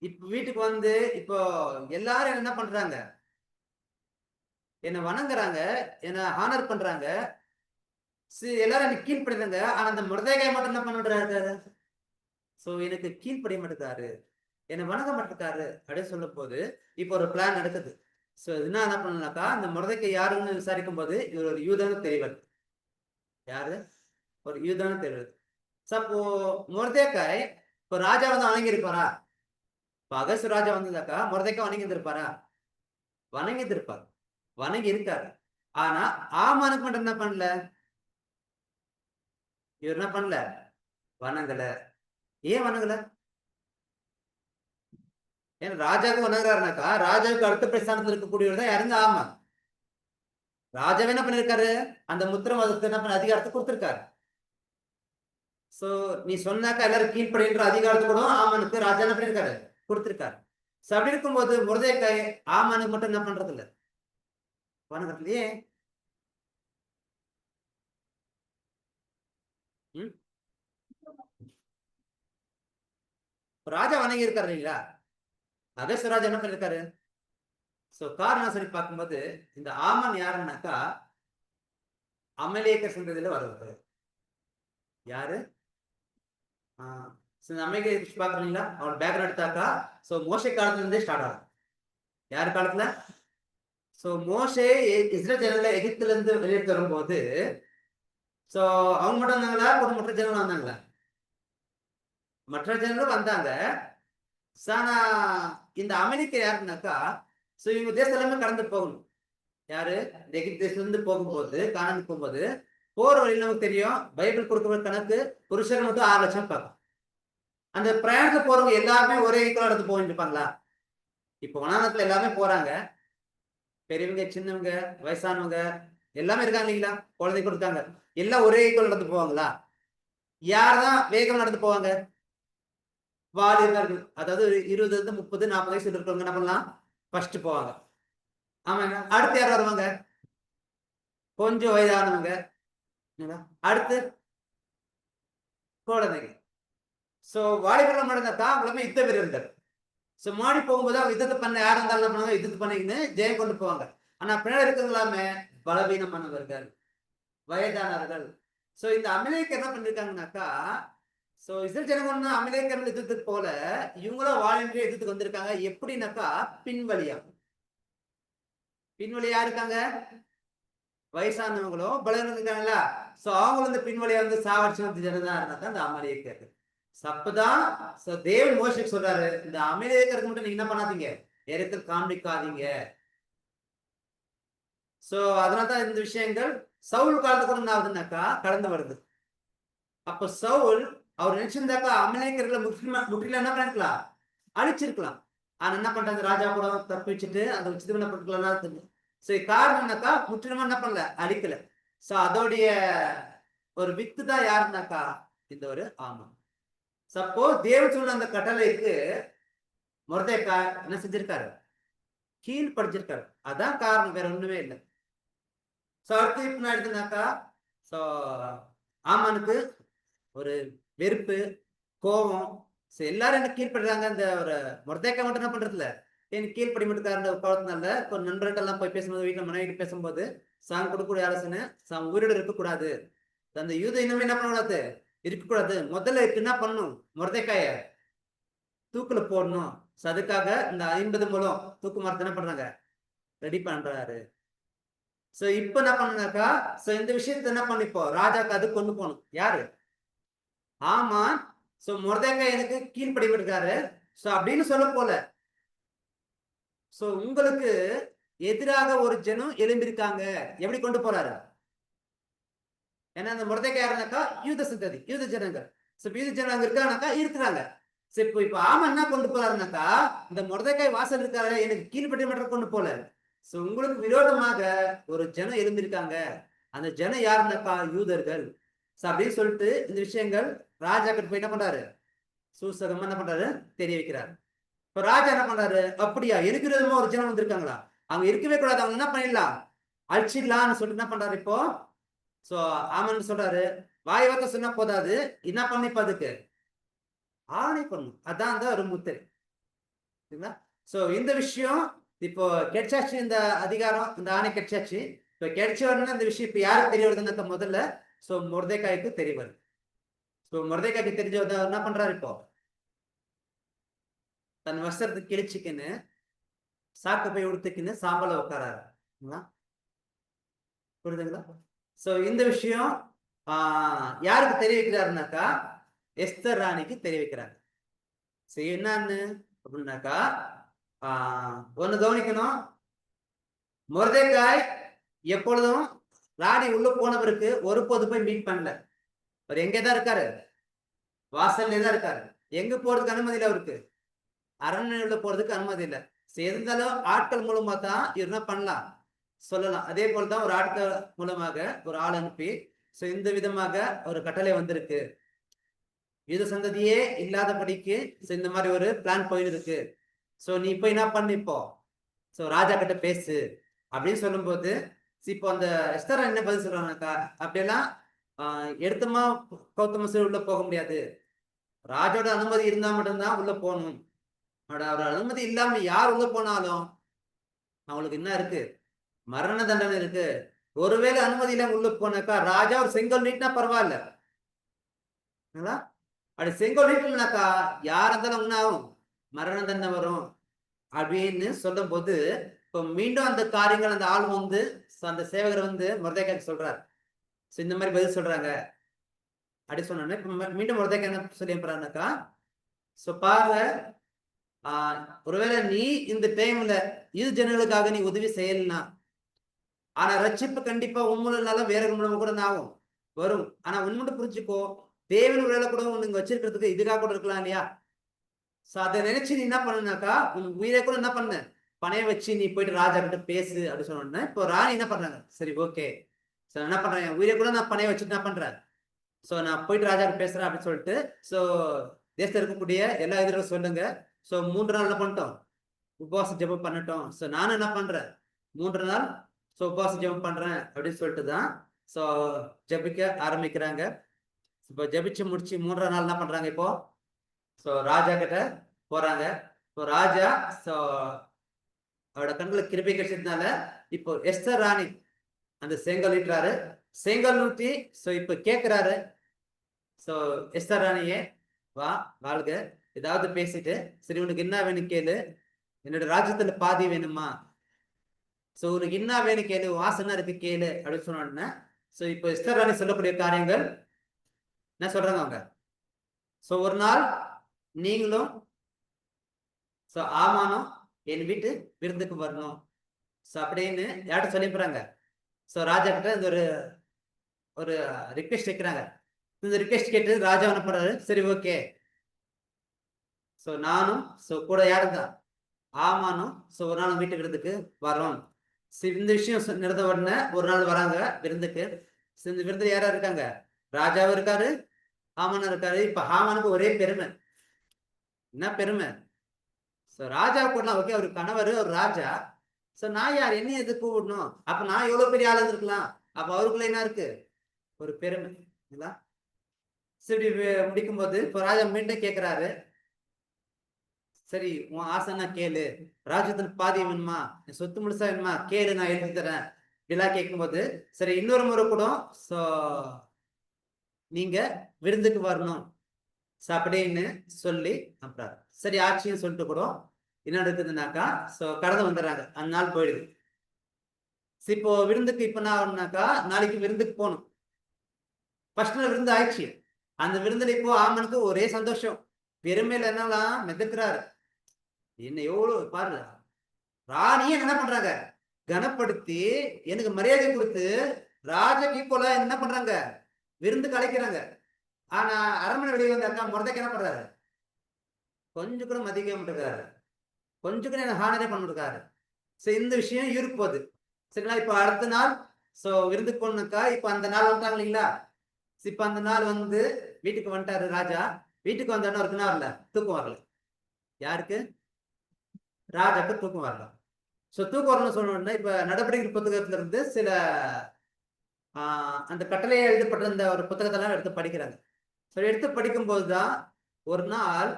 இப்ப வீட்டுக்கு வந்து இப்போ எல்லாரும் என்ன பண்றாங்க? என்ன வணங்குறாங்க, என்ன ஹானர் பண்றாங்க. எல்லாரும் எனக்கு கீழ்ப்படிறாங்க. ஆனா அந்த மொர்தெகாய் மட்டும் என்ன பண்றாரு? சோ எனக்கு கீழ்ப்படிய மாட்டேங்கிறாரு, என்ன வணங்க மாட்டேங்கிறாரு அப்படின்னு சொல்லும் போது இப்போ ஒரு பிளான் நடக்குது. சோ என்ன பண்ணலாம்னாக்கா இந்த மொர்தெகாய் யாருன்னு விசாரிக்கும் போது இவர் ஒரு யூதன்னு தெரிய வருது. யாரு? ஒரு யூதன்னு தெரிய வருது. சோ அப்போ மொர்தெகாய் இப்போ ராஜா வந்து வணங்கி இருப்பாரா? இப்ப அகஸ்து ராஜா வந்திருந்தாக்கா மொர்தெகாய் வணங்கி இருந்திருப்பாரா? வணங்கி இருப்பார், வணங்கி இருக்காரு. ஆனா ஆமானுக்கு மட்டும் என்ன பண்ணல? இவர் என்ன பண்ணல? வணங்கல. ஏன் வணங்கல? ஏன்னா ராஜாவுக்கு வணங்குறாருனாக்கா ராஜாவுக்கு அடுத்த பிரஸ்தானத்தில் இருக்கக்கூடியவர் தான் யாருங்க? ஆமான். ராஜாவே என்ன பண்ணிருக்காரு? அந்த முத்திரவாதத்துக்கு என்ன பண்ண அதிகாரத்தை கொடுத்திருக்காரு. சோ நீ சொன்னாக்கா எல்லாரும் கீழ்ப்படின்ற அதிகாரத்தை கூட ஆமானுக்கு ராஜா என்ன பண்ணிருக்காரு? கொடுத்திருக்காரு. சோ அப்படி இருக்கும்போது மொர்தெகாய் ஆமானுக்கு மட்டும் என்ன பண்றது இல்ல? வணங்குறது இல்லையே. ம்? ராஜா வணங்கி இருக்காரு இல்லைங்களா? அகஸ்து ராஜா என்ன பண்ணிருக்காரு? சோ காரணம் சொல்லி பார்க்கும்போது இந்த ஆமன் யாருன்னாக்கா அமலேக்க சந்ததியில வருவாரு. யாரு? அமெரிக்க பாக்குறீங்களா? அவன் பேக்ரவுண்ட் எடுத்தாக்கா சோ மோசே காலத்துல இருந்தே ஸ்டார்ட் ஆகும். யார் காலத்துல? சோ மோசே இஸ்ரேல் ஜனங்களை எகிப்துல இருந்து வெளியெடுத்து வரும்போது சோ அவங்க மட்டும் வந்தாங்களா? மற்ற ஜனங்களும் வந்தாங்களா? மற்ற ஜனங்களும் வந்தாங்க. ஆனா இந்த அமெரிக்கா யாருன்னாக்கா சோ இவங்க தேசம் எல்லாமே கடந்து போகணும். யாரு? இந்த எகிப்து தேசத்துல இருந்து போகும்போது காணாந்து போகும்போது போற வழியில நமக்கு தெரியும் பைபிள் கொடுக்குற கணக்கு புருஷர் மட்டும் 6 லட்சம் பார்க்கும். அந்த பிரயாணத்துல போறவங்க எல்லாருமே ஒரே ஈக்குவல் எடுத்து போயிட்டு இருப்பாங்களா? இப்ப வனாந்தரத்துல எல்லாமே போறாங்க. பெரியவங்க, சின்னவங்க, வயசானவங்க எல்லாமே இருக்காங்க இல்லைங்களா? குழந்தை கொடுத்தாங்க. எல்லாம் ஒரே ஈக்குவல் நடந்து போவாங்களா? யார்தான் வேகம் நடந்து போவாங்க? வாலிபர்கள். அதாவது 20 30 40 வயசு இருக்கிறவங்க என்ன பண்ணலாம்? ஃபர்ஸ்ட் போவாங்க. ஆமாங்க. அடுத்து யார் வருவாங்க? கொஞ்சம் வயதானவங்க. அடுத்து குழந்தைங்க. சோ வாலிபர்கள் மட்டும் தான் எல்லாமே யுத்த வீரர்கள். சோ மாடி போகும்போது அவங்க யுத்தத்தை பண்ண யார் இருந்தாலும் என்ன பண்ணுவாங்க? யுத்தத்தை பண்ணிக்கின்னு ஜெயம் கொண்டு போவாங்க. ஆனா பின்னாடி இருக்கிறது எல்லாமே பலவீனமானவர்கள், வயதானவர்கள். சோ இந்த அமலேக்கு என்ன பண்ணிருக்காங்கனாக்கா சோ இஸ்ரேல் ஜனங்க அமலேக்கர்கள் யுத்தத்துக்கு போல இவங்களும் வாலிபர்கள் யுத்தத்துக்கு வந்திருக்காங்க. எப்படின்னாக்கா பின்வழியா. பின்வழியா இருக்காங்க வயசானவங்களும் பலவீனம் இருக்காங்களா? சோ அவங்க வந்து பின்வழியா வந்து சாவடிச்சு வந்து ஜனதான் இருந்தாக்கா அந்த அமலேக்கர். அப்பதான் தேவன் மோசேக்கு சொல்றாரு இந்த அமலேக்கருக்கு மட்டும் நீங்க என்ன பண்ணாதீங்க, எரிச்சல் காண்பிக்காதீங்க. சோ அதனாலதான் இந்த விஷயங்கள் சவுல் காலத்து கூட என்ன ஆகுதுன்னாக்கா கடந்து வருது. அப்ப சவுல் அவர் நினைச்சிருந்தாக்கா அமலேக்கர்களை முற்றிலும் என்ன பண்ணிருக்கலாம்? அழிச்சிருக்கலாம். ஆனா என்ன பண்றாங்க? ராஜா கூட தப்பிச்சுட்டு அந்த உச்சிதம் என்ன பண்ணிருக்கலாம்? சரி காரணம் என்னக்கா முற்றிலுமா என்ன பண்ணல? அழிக்கல. சோ அதோடைய ஒரு வித்து தான் யாருன்னாக்கா இந்த ஒரு ஆமான். சப்போஸ் தேவன் சொன்ன அந்த கட்டளைக்கு மொர்தெகாய் என்ன செஞ்சிருக்காரு? கீழ் படிச்சிருக்காரு. அதான் காரணம், வேற ஒண்ணுமே இல்லை. சோ அடுத்து இப்ப என்ன எடுத்துனாக்கா சோ ஆமானுக்கு ஒரு வெறுப்பு, கோபம். எல்லாரும் என்ன கீழ்படுறாங்க. இந்த ஒரு மொர்தெகாய் மட்டும் என்ன பண்றது இல்ல, எனக்கு கீழ்ப்படி மட்டுக்காரன்ற கோபத்தினால இப்போ நண்பர்கள் எல்லாம் போய் பேசும்போது, வீட்டுல மனைவி பேசும்போது சாங் கொடுக்கக்கூடிய ஆலோசனை உயிரோடு இருக்கக்கூடாது, அந்த யூத இனமே என்ன பண்ணக்கூடாது, இருக்கக்கூடாது. முதல்ல என்ன பண்ணணும்? மொர்தெகாய தூக்குல போடணும். அதுக்காக இந்த 50 முழம் தூக்கு மரத்தை என்ன பண்றாங்க? ரெடி பண்றாரு. சோ இப்ப என்ன பண்ணாக்கா சோ இந்த விஷயத்த என்ன பண்ணிப்போ ராஜாக்கு அது கொண்டு போகணும். யாரு? ஆமா. சோ மொர்தெகாய் எனக்கு கீழ்ப்படிவிருக்காரு. சோ அப்படின்னு சொல்ல போல சோ உங்களுக்கு எதிராக ஒரு ஜனம் எழும்பிருக்காங்க. எப்படி கொண்டு போறாரு? ஏன்னா அந்த மொர்தெகாய் யாருனாக்கா யூத சந்ததி, யூத ஜனங்கள். சோ யூத ஜனங்க இருக்கானாக்கா இருக்கிறாங்க. சரி இப்ப ஆமா என்ன கொண்டு போறாருனாக்கா இந்த மொர்தெகாய் வாசல் இருக்காரு எனக்கு கீழ்ப்படி மட்டும் கொண்டு போல சோ உங்களுக்கு விரோதமாக ஒரு ஜனம் எழுந்திருக்காங்க. அந்த ஜனம் யாருன்னாக்கா யூதர்கள். சோ அப்படின்னு சொல்லிட்டு இந்த விஷயங்கள் ராஜா கிட்ட போய் என்ன பண்றாரு? சூசகமா என்ன பண்றாரு? தெரிய வைக்கிறார். இப்ப இப்ப ராஜா என்ன பண்றாரு, அப்படியா எனக்கு விரோதமா ஒரு ஜனம் வந்திருக்காங்களா, அவங்க இருக்கவே கூடாது, அவங்க என்ன பண்ணிடலாம், அழிச்சிடலாம்னு சொல்லிட்டு என்ன பண்றாரு இப்போ. சோ ஆமன் சொல்றாரு, வாய் வார்த்தை சொன்னா போதாது, என்ன பண்ணி இப்ப அதுக்கு ஆணை பண்ணும். அதான் அந்த ஒரு முத்திரை. சரிங்களா? சோ இந்த விஷயம் இப்போ கிடைச்சாச்சு, இந்த அதிகாரம் இந்த ஆணை கிடைச்சாச்சு. இப்ப கிடைச்ச உடனே இந்த விஷயம் இப்ப யாருக்கு தெரிய வருதுன்னு முதல்ல சோ மொர்தெகாய்க்கு தெரிய வருது. சோ மொர்தெகாய்க்கு தெரிஞ்ச என்ன பண்றாரு இப்போ, தன் வஸ்திரத்தை கிழிச்சுக்கின்னு சாக்கு போய் உடுத்துக்கின்னு சாம்பல உட்காராரு. புரியுதுங்களா? சோ இந்த விஷயம் யாருக்கு தெரிவிக்கிறாருனாக்கா, எஸ்தர் ராணிக்கு தெரிவிக்கிறாரு. சரி என்னன்னு அப்படின்னாக்கா, ஒண்ணு கவனிக்கணும், மொர்தெகாய் எப்பொழுதும் ராணி உள்ள போனவருக்கு ஒருபோது போய் மீட் பண்ணல. அவர் எங்கேதான் இருக்காரு, வாசல்லே தான் இருக்காரு. எங்க போறதுக்கு அனுமதி இல்லை அவருக்கு, அரண்மனை உள்ள போறதுக்கு அனுமதி இல்லை. இருந்தாலும் ஆட்கள் மூலமா தான் இவர் என்ன பண்ணலாம் சொல்லலாம். அதே போலதான் ஒரு ஆட்கள் மூலமாக ஒரு ஆள் அனுப்பி இந்த விதமாக ஒரு கட்டளை வந்திருக்கு, இது சந்ததியே இல்லாதபடிக்கு இந்த மாதிரி ஒரு பிளான் போயிருக்கு. சோ நீ இப்ப என்ன பண்ணு இப்போ, சோ ராஜா கிட்ட பேசு அப்படின்னு சொல்லும்போது, இப்போ அந்த எஸ்தர் என்ன பதில் சொல்றாங்கக்கா, அப்படியெல்லாம் எடுத்தமா கௌதம உள்ள போக முடியாது, ராஜோட அனுமதி இருந்தா மட்டும்தான் உள்ள போகணும். அவரோட அனுமதி இல்லாம யார் உள்ள போனாலும் அவங்களுக்கு என்ன இருக்கு, மரண தண்டனை இருக்கு. ஒருவேளை அனுமதி இல்லாம உள்ள போனாக்கா ராஜா ஒரு செங்கல் நீட்டினா பரவாயில்ல, அப்படி செங்கல் நீட்டினாக்கா யார் இருந்தாலும் என்ன ஆகும், மரண தண்டனை வரும் அப்படின்னு சொல்லும் போது, இப்போ மீண்டும் அந்த காரியங்கள் அந்த ஆள் வந்து அந்த சேவகர் வந்து மொர்தெகாய்க்கு சொல்றாரு. இந்த மாதிரி பதில் சொல்றாங்க அப்படி சொன்னோன்னே இப்ப மீண்டும் மொர்தெகாய் என்ன சொல்லி அனுப்புறாருனாக்கா, சோ பாருங்க, ஒருவேளை நீ இந்த டைம்ல இது ஜனங்களுக்காக நீ உதவி செய்யலாம், ஆனா ரட்சிப்பு கண்டிப்பா உண்மைனால வேற மூலமா கூட ஆகும் வரும். ஆனா உண்மை புரிஞ்சுக்கோ, தேவன் வேலை கூட உனக்கு வச்சிருக்கிறதுக்கு இதுக்காக கூட இருக்கலாம் இல்லையா. சோ அதை நினைச்சு நீ என்ன பண்ணுனாக்கா, உன் உயிரை கூட என்ன பண்ண பணைய வச்சு நீ போயிட்டு ராஜா கிட்ட பேசு அப்படி சொன்ன. இப்போ ராணி என்ன பண்றாங்க, சரி ஓகே சோ என்ன பண்றேன், உயிரை கூட நான் பணைய வச்சுட்டு என்ன பண்றேன், சோ நான் போயிட்டு ராஜா கிட்ட பேசுறேன் அப்படின்னு சொல்லிட்டு, சோ தேசத்துல இருக்கக்கூடிய எல்லா எதிரும் சொல்லுங்க. சோ 3 நாள் என்ன பண்ணிட்டோம், உபவாச ஜெபம் பண்ணட்டும். சோ நானும் என்ன பண்றேன் 3 நாள் சோ உபவாச ஜெபம் பண்றேன் அப்படின்னு சொல்லிட்டு தான் சோ ஜெபிக்க ஆரம்பிக்கிறாங்க. இப்போ ஜெபிச்சு முடிச்சு 3ஆம் நாள் என்ன பண்றாங்க, இப்போ சோ ராஜா கிட்ட போறாங்க. இப்போ ராஜா சோ அவரோட கண்களுக்கு கிருபை கிடைச்சதுனால இப்போ எஸ்தர் ராணி அந்த செங்கல் நீட்டுறாரு. செங்கல் ஊற்றி சோ இப்ப கேட்கிறாரு, சோ எஸ்தர் ராணியே வா வாழ்க, ஏதாவது பேசிட்டு, சரி உனக்கு என்ன வேணும் கேளு, என்னோட ராஜ்யத்துல பாதி வேணுமா, சோ உனக்கு என்ன வேணும் கேளு, வாசனை இருக்கு கேளு அப்படின்னு சொன்ன. சோ இப்போ எஸ்தர் ராணி சொல்லக்கூடிய காரியங்கள் என்ன சொல்றாங்க அவங்க, சோ ஒரு நாள் நீங்களும் சோ ஆமானும் என் வீட்டு விருந்துக்கு வரணும் சோ அப்படின்னு யார்கிட்ட சொல்லி போறாங்க, சோ ராஜா கிட்ட இந்த ஒரு ரிக்வெஸ்ட் வைக்கிறாங்க. இந்த ரிக்வெஸ்ட் கேட்டு ராஜா என்ன பண்றாரு, சரி ஓகே சோ நானும் சோ கூட யாருந்தா ஆமானும் சோ ஒரு நாள் வீட்டு விருந்துக்கு வரோம். இந்த விஷயம் நடந்த உடனே ஒரு நாள் வராங்க விருந்துக்கு. இந்த விருந்துல யாரா இருக்காங்க, ராஜாவும் இருக்காரு ஆமானும் இருக்காரு. இப்ப ஆமானுக்கு ஒரே பெருமை, என்ன பெருமை, சோ ராஜா கூட ஓகே அவர் கணவர் ஒரு ராஜா, சோ நான் யார் என்ன எது கூப்பிடணும், அப்ப நான் எவ்வளவு பெரிய ஆள் இருந்திருக்கலாம், அப்ப அவருக்குள்ள என்ன இருக்கு ஒரு பெருமை. சரி முடிக்கும் போது இப்போ ராஜா மீண்டும் கேட்கிறாரு, சரி உன் ஆசைன்னா கேளு, ராஜ்யத்துல பாதி வேணுமா, சொத்து முழுசா வேணுமா கேளு, நான் எழுதி தரேன் இப்படிலாம் கேட்கும்போது, சரி இன்னொரு முறை கூட சோ நீங்க விருந்துக்கு வரணும் அப்படின்னு சொல்லி அனுப்புறாரு. சரி ஆட்சின்னு சொல்லிட்டு கூட என்ன இருக்குதுனாக்கா சோ கடந்து வந்துடுறாங்க. அந்த நாள் போயிடுது. இப்போ விருந்துக்கு இப்ப என்ன ஆகணும்னாக்கா, நாளைக்கு விருந்துக்கு போகணும். ஃபர்ஸ்ட் நாள் விருந்து ஆயிடுச்சு. அந்த விருந்துல இப்போ ஆமனுக்கு ஒரே சந்தோஷம், பெருமையில என்னெல்லாம் மிதக்கிறாரு. என்ன எவ்வளவு பாரு, ராணியே என்ன பண்றாங்க கனப்படுத்தி எனக்கு மரியாதை கொடுத்து ராஜாக்கு ஈக்குவலா என்ன பண்றாங்க விருந்துக்கு அழைக்கிறாங்க. ஆனா அரண்மனை வெளியே வந்தாக்கா மொர்தெகாய் என்ன பண்றாரு, கொஞ்சம் கூட மதிக்க மாட்டேங்கிறாரு, கொஞ்சம் கூட எனக்கு ஹானரே பண்ண மாட்டேங்கிறாரு. சோ இந்த விஷயம் இருக்கு போகுது. சரிங்களா, இப்ப அடுத்த நாள் சோ விருந்துக்கு போனாக்கா இப்ப அந்த நாள் வந்துட்டாங்க இல்லைங்களா. இப்ப அந்த நாள் வந்து வீட்டுக்கு வந்துட்டாரு ராஜா. வீட்டுக்கு வந்தோடனே அவருக்கு என்ன வரல, தூக்கம் வரல. யாருக்கு, ராஜாக்கு தூக்கம் வரலாம். ஸோ தூக்கம் வரணும்னு சொன்ன உடனே இப்ப நடவடிக்கை புத்தகத்துல இருந்து சில அந்த கட்டளையை எழுதப்பட்டிருந்த ஒரு புத்தகத்தெல்லாம் எடுத்து படிக்கிறாங்க. ஸோ எடுத்து படிக்கும்போது தான் ஒரு நாள்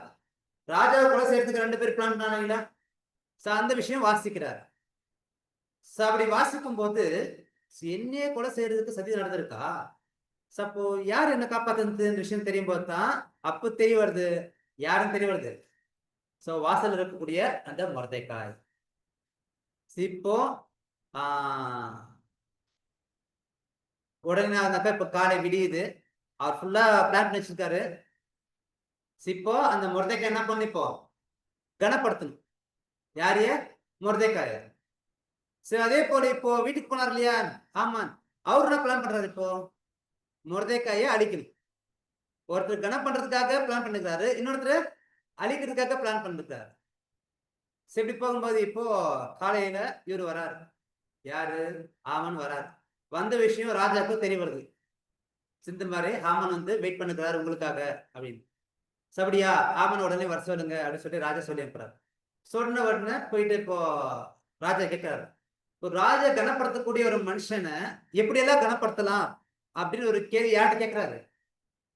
ராஜாவை கொலை செய்யறதுக்கு 2 பேர் பிளான் பண்ணாங்களா? ஸோ அந்த விஷயம் வாசிக்கிறார். ஸோ அப்படி வாசிக்கும் போது என்னையே கொலை செய்யறதுக்கு சதி நடந்திருக்கா? ஸோ அப்போ யார் என்ன காப்பாத்துறதுன்ற விஷயம் தெரியும் போது தான் அப்போ தெரிய வருது, யாருன்னு தெரிய வருது. ஸோ வாசல் இருக்கக்கூடிய அந்த மொர்தெக்காய். இப்போ உடனே இருந்தாக்கா இப்ப காலை விடியுது. அவர் ஃபுல்லா பிளான் பண்ணி வச்சிருக்காரு. இப்போ அந்த மொர்தெக்காய் என்ன பண்ணு இப்போ கனப்படுத்தணும். யாரைய? மொர்தெக்காய. சரி, அதே போல இப்போ வீட்டுக்கு போனார் இல்லையா ஆமான், அவரு என்ன பிளான் பண்றாரு இப்போ? மொர்தெக்காயை அழிக்கணும். ஒருத்தர் கனம் பண்றதுக்காக பிளான் பண்ணிருக்காரு, இன்னொருத்தர் அழிக்கிறதுக்காக பிளான் பண்ணிருக்காரு. சரி, இப்படி போகும்போது இப்போ காலையில இவரு வராரு. யாரு? ஆமன் வராரு. வந்த விஷயம் ராஜாவுக்கு தெரிய வருது. சிந்து மாதிரி ஆமன் வந்து வெயிட் பண்ணுகிறாரு உங்களுக்காக அப்படின்னு. அப்படியா? ஆமன் உடனே வர சொல்லுங்க அப்படின்னு சொல்லி ராஜா சொல்லி அனுப்புறாரு. சொன்ன உடனே போயிட்டு இப்போ ராஜா கேட்கிறாரு, ஒரு ராஜா கனப்படுத்தக்கூடிய ஒரு மனுஷனை எப்படியெல்லாம் கனப்படுத்தலாம் அப்படின்னு ஒரு கேள்வி யார்கிட்ட கேட்கிறாரு?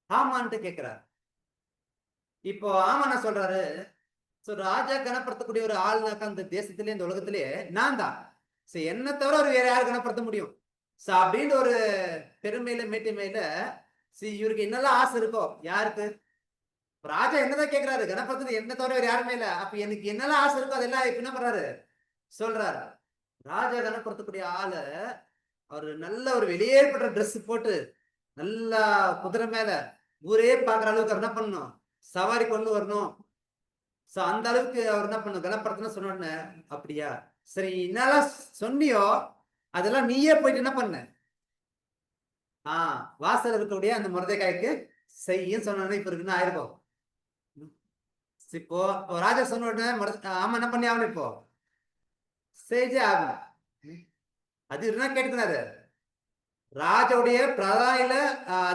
ஆமான்ட்டு கேட்கிறாரு. இப்போ ஆமான சொல்றாரு, ராஜா கனப்படுத்தக்கூடிய ஒரு ஆள்னாக்கா அந்த தேசத்திலே இந்த உலகத்திலேயே நான் தான். என்ன தவிர அவர் வேற யாரும் கனப்படுத்த முடியும்? அப்படின்னு ஒரு பெருமையில மேட்டிமையில இவருக்கு என்னெல்லாம் ஆசை இருக்கோ யாருக்கு? ராஜா என்னதான் கேட்கிறாரு, கணபதி என்ன தவிர வேற யாருமே இல்ல. அப்ப எனக்கு என்னெல்லாம் ஆசை இருக்கோ அதெல்லாம் இப்ப என்ன பண்றாரு? சொல்றாரு. ராஜா கனப்படுத்தக்கூடிய ஆளு அவரு நல்ல ஒரு வெளியேற்பட்ட ட்ரெஸ் போட்டு நல்லா குதிரை மேல ஊரே பாக்குற அளவுக்கு என்ன பண்ணணும்? சவாரி கொண்டு வரணும். அந்த அளவுக்கு அவர் என்ன பண்ணணும்? கனப்படுத்தணும் சொன்ன உடனே அப்படியா சரி, என்னெல்லாம் சொன்னியோ அதெல்லாம் நீயே போயிட்டு என்ன பண்ண? வாசல் இருக்கக்கூடிய அந்த மொர்தெக்காய்க்கு செய்யும் சொன்ன இப்ப இருக்குன்னு ஆயிருக்கும். இப்போ ராஜா சொன்ன உடனே ஆமா என்ன பண்ணி ஆகணும்? இப்போ செஞ்சே ஆகணும். அது என்ன கேட்டுக்கிறாரு? ராஜாவுடைய பிரதானில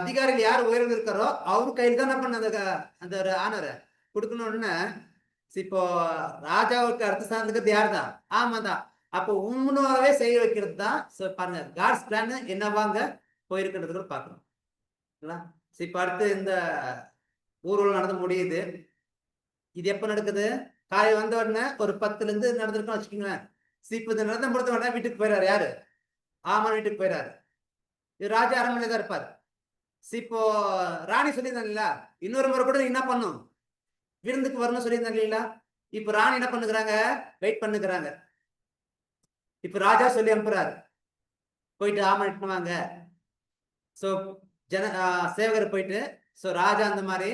அதிகாரிகள் யார் உயர்ந்து இருக்காரோ அவரு கையில் தான் என்ன பண்ண அந்த ஆனரை கொடுக்கணும். உடனே இப்போ ராஜாவுக்கு அடுத்த ஸ்தானத்துக்கு யார் தான்? ஆமா தான். அப்போ உண்மையாவே செய்ய வைக்கிறது தான் பாருங்க காட்ஸ் பிளான் என்னவாங்க போயிருக்குன்றது பாக்கணும். இப்ப அடுத்து இந்த ஊர்வலம் நடந்து முடியுது. இது எப்ப நடக்குது? காலை வந்த உடனே ஒரு 10ல இருந்து நடந்திருக்கோம் வச்சுக்கோங்களேன். இப்ப இது நடந்த முடித்த உடனே வீட்டுக்கு போயிடாரு. யாரு? ஆமான் வீட்டுக்கு போயிடாரு. இது ராஜா அரண்மனை தான் இருப்பாரு. இப்போ ராணி சொல்லியிருந்தாங்களா இன்னொரு முறை கூட என்ன பண்ணும்? விருந்துக்கு வரணும் சொல்லியிருந்தாங்க. இப்ப ராணி என்ன பண்ணுகிறாங்க? வெயிட் பண்ணுகிறாங்க. இப்ப ராஜா சொல்லி அனுப்புறாரு, போயிட்டு ஆமான் வாங்க. சேவகர் போயிட்டு ராஜா அந்த மாதிரி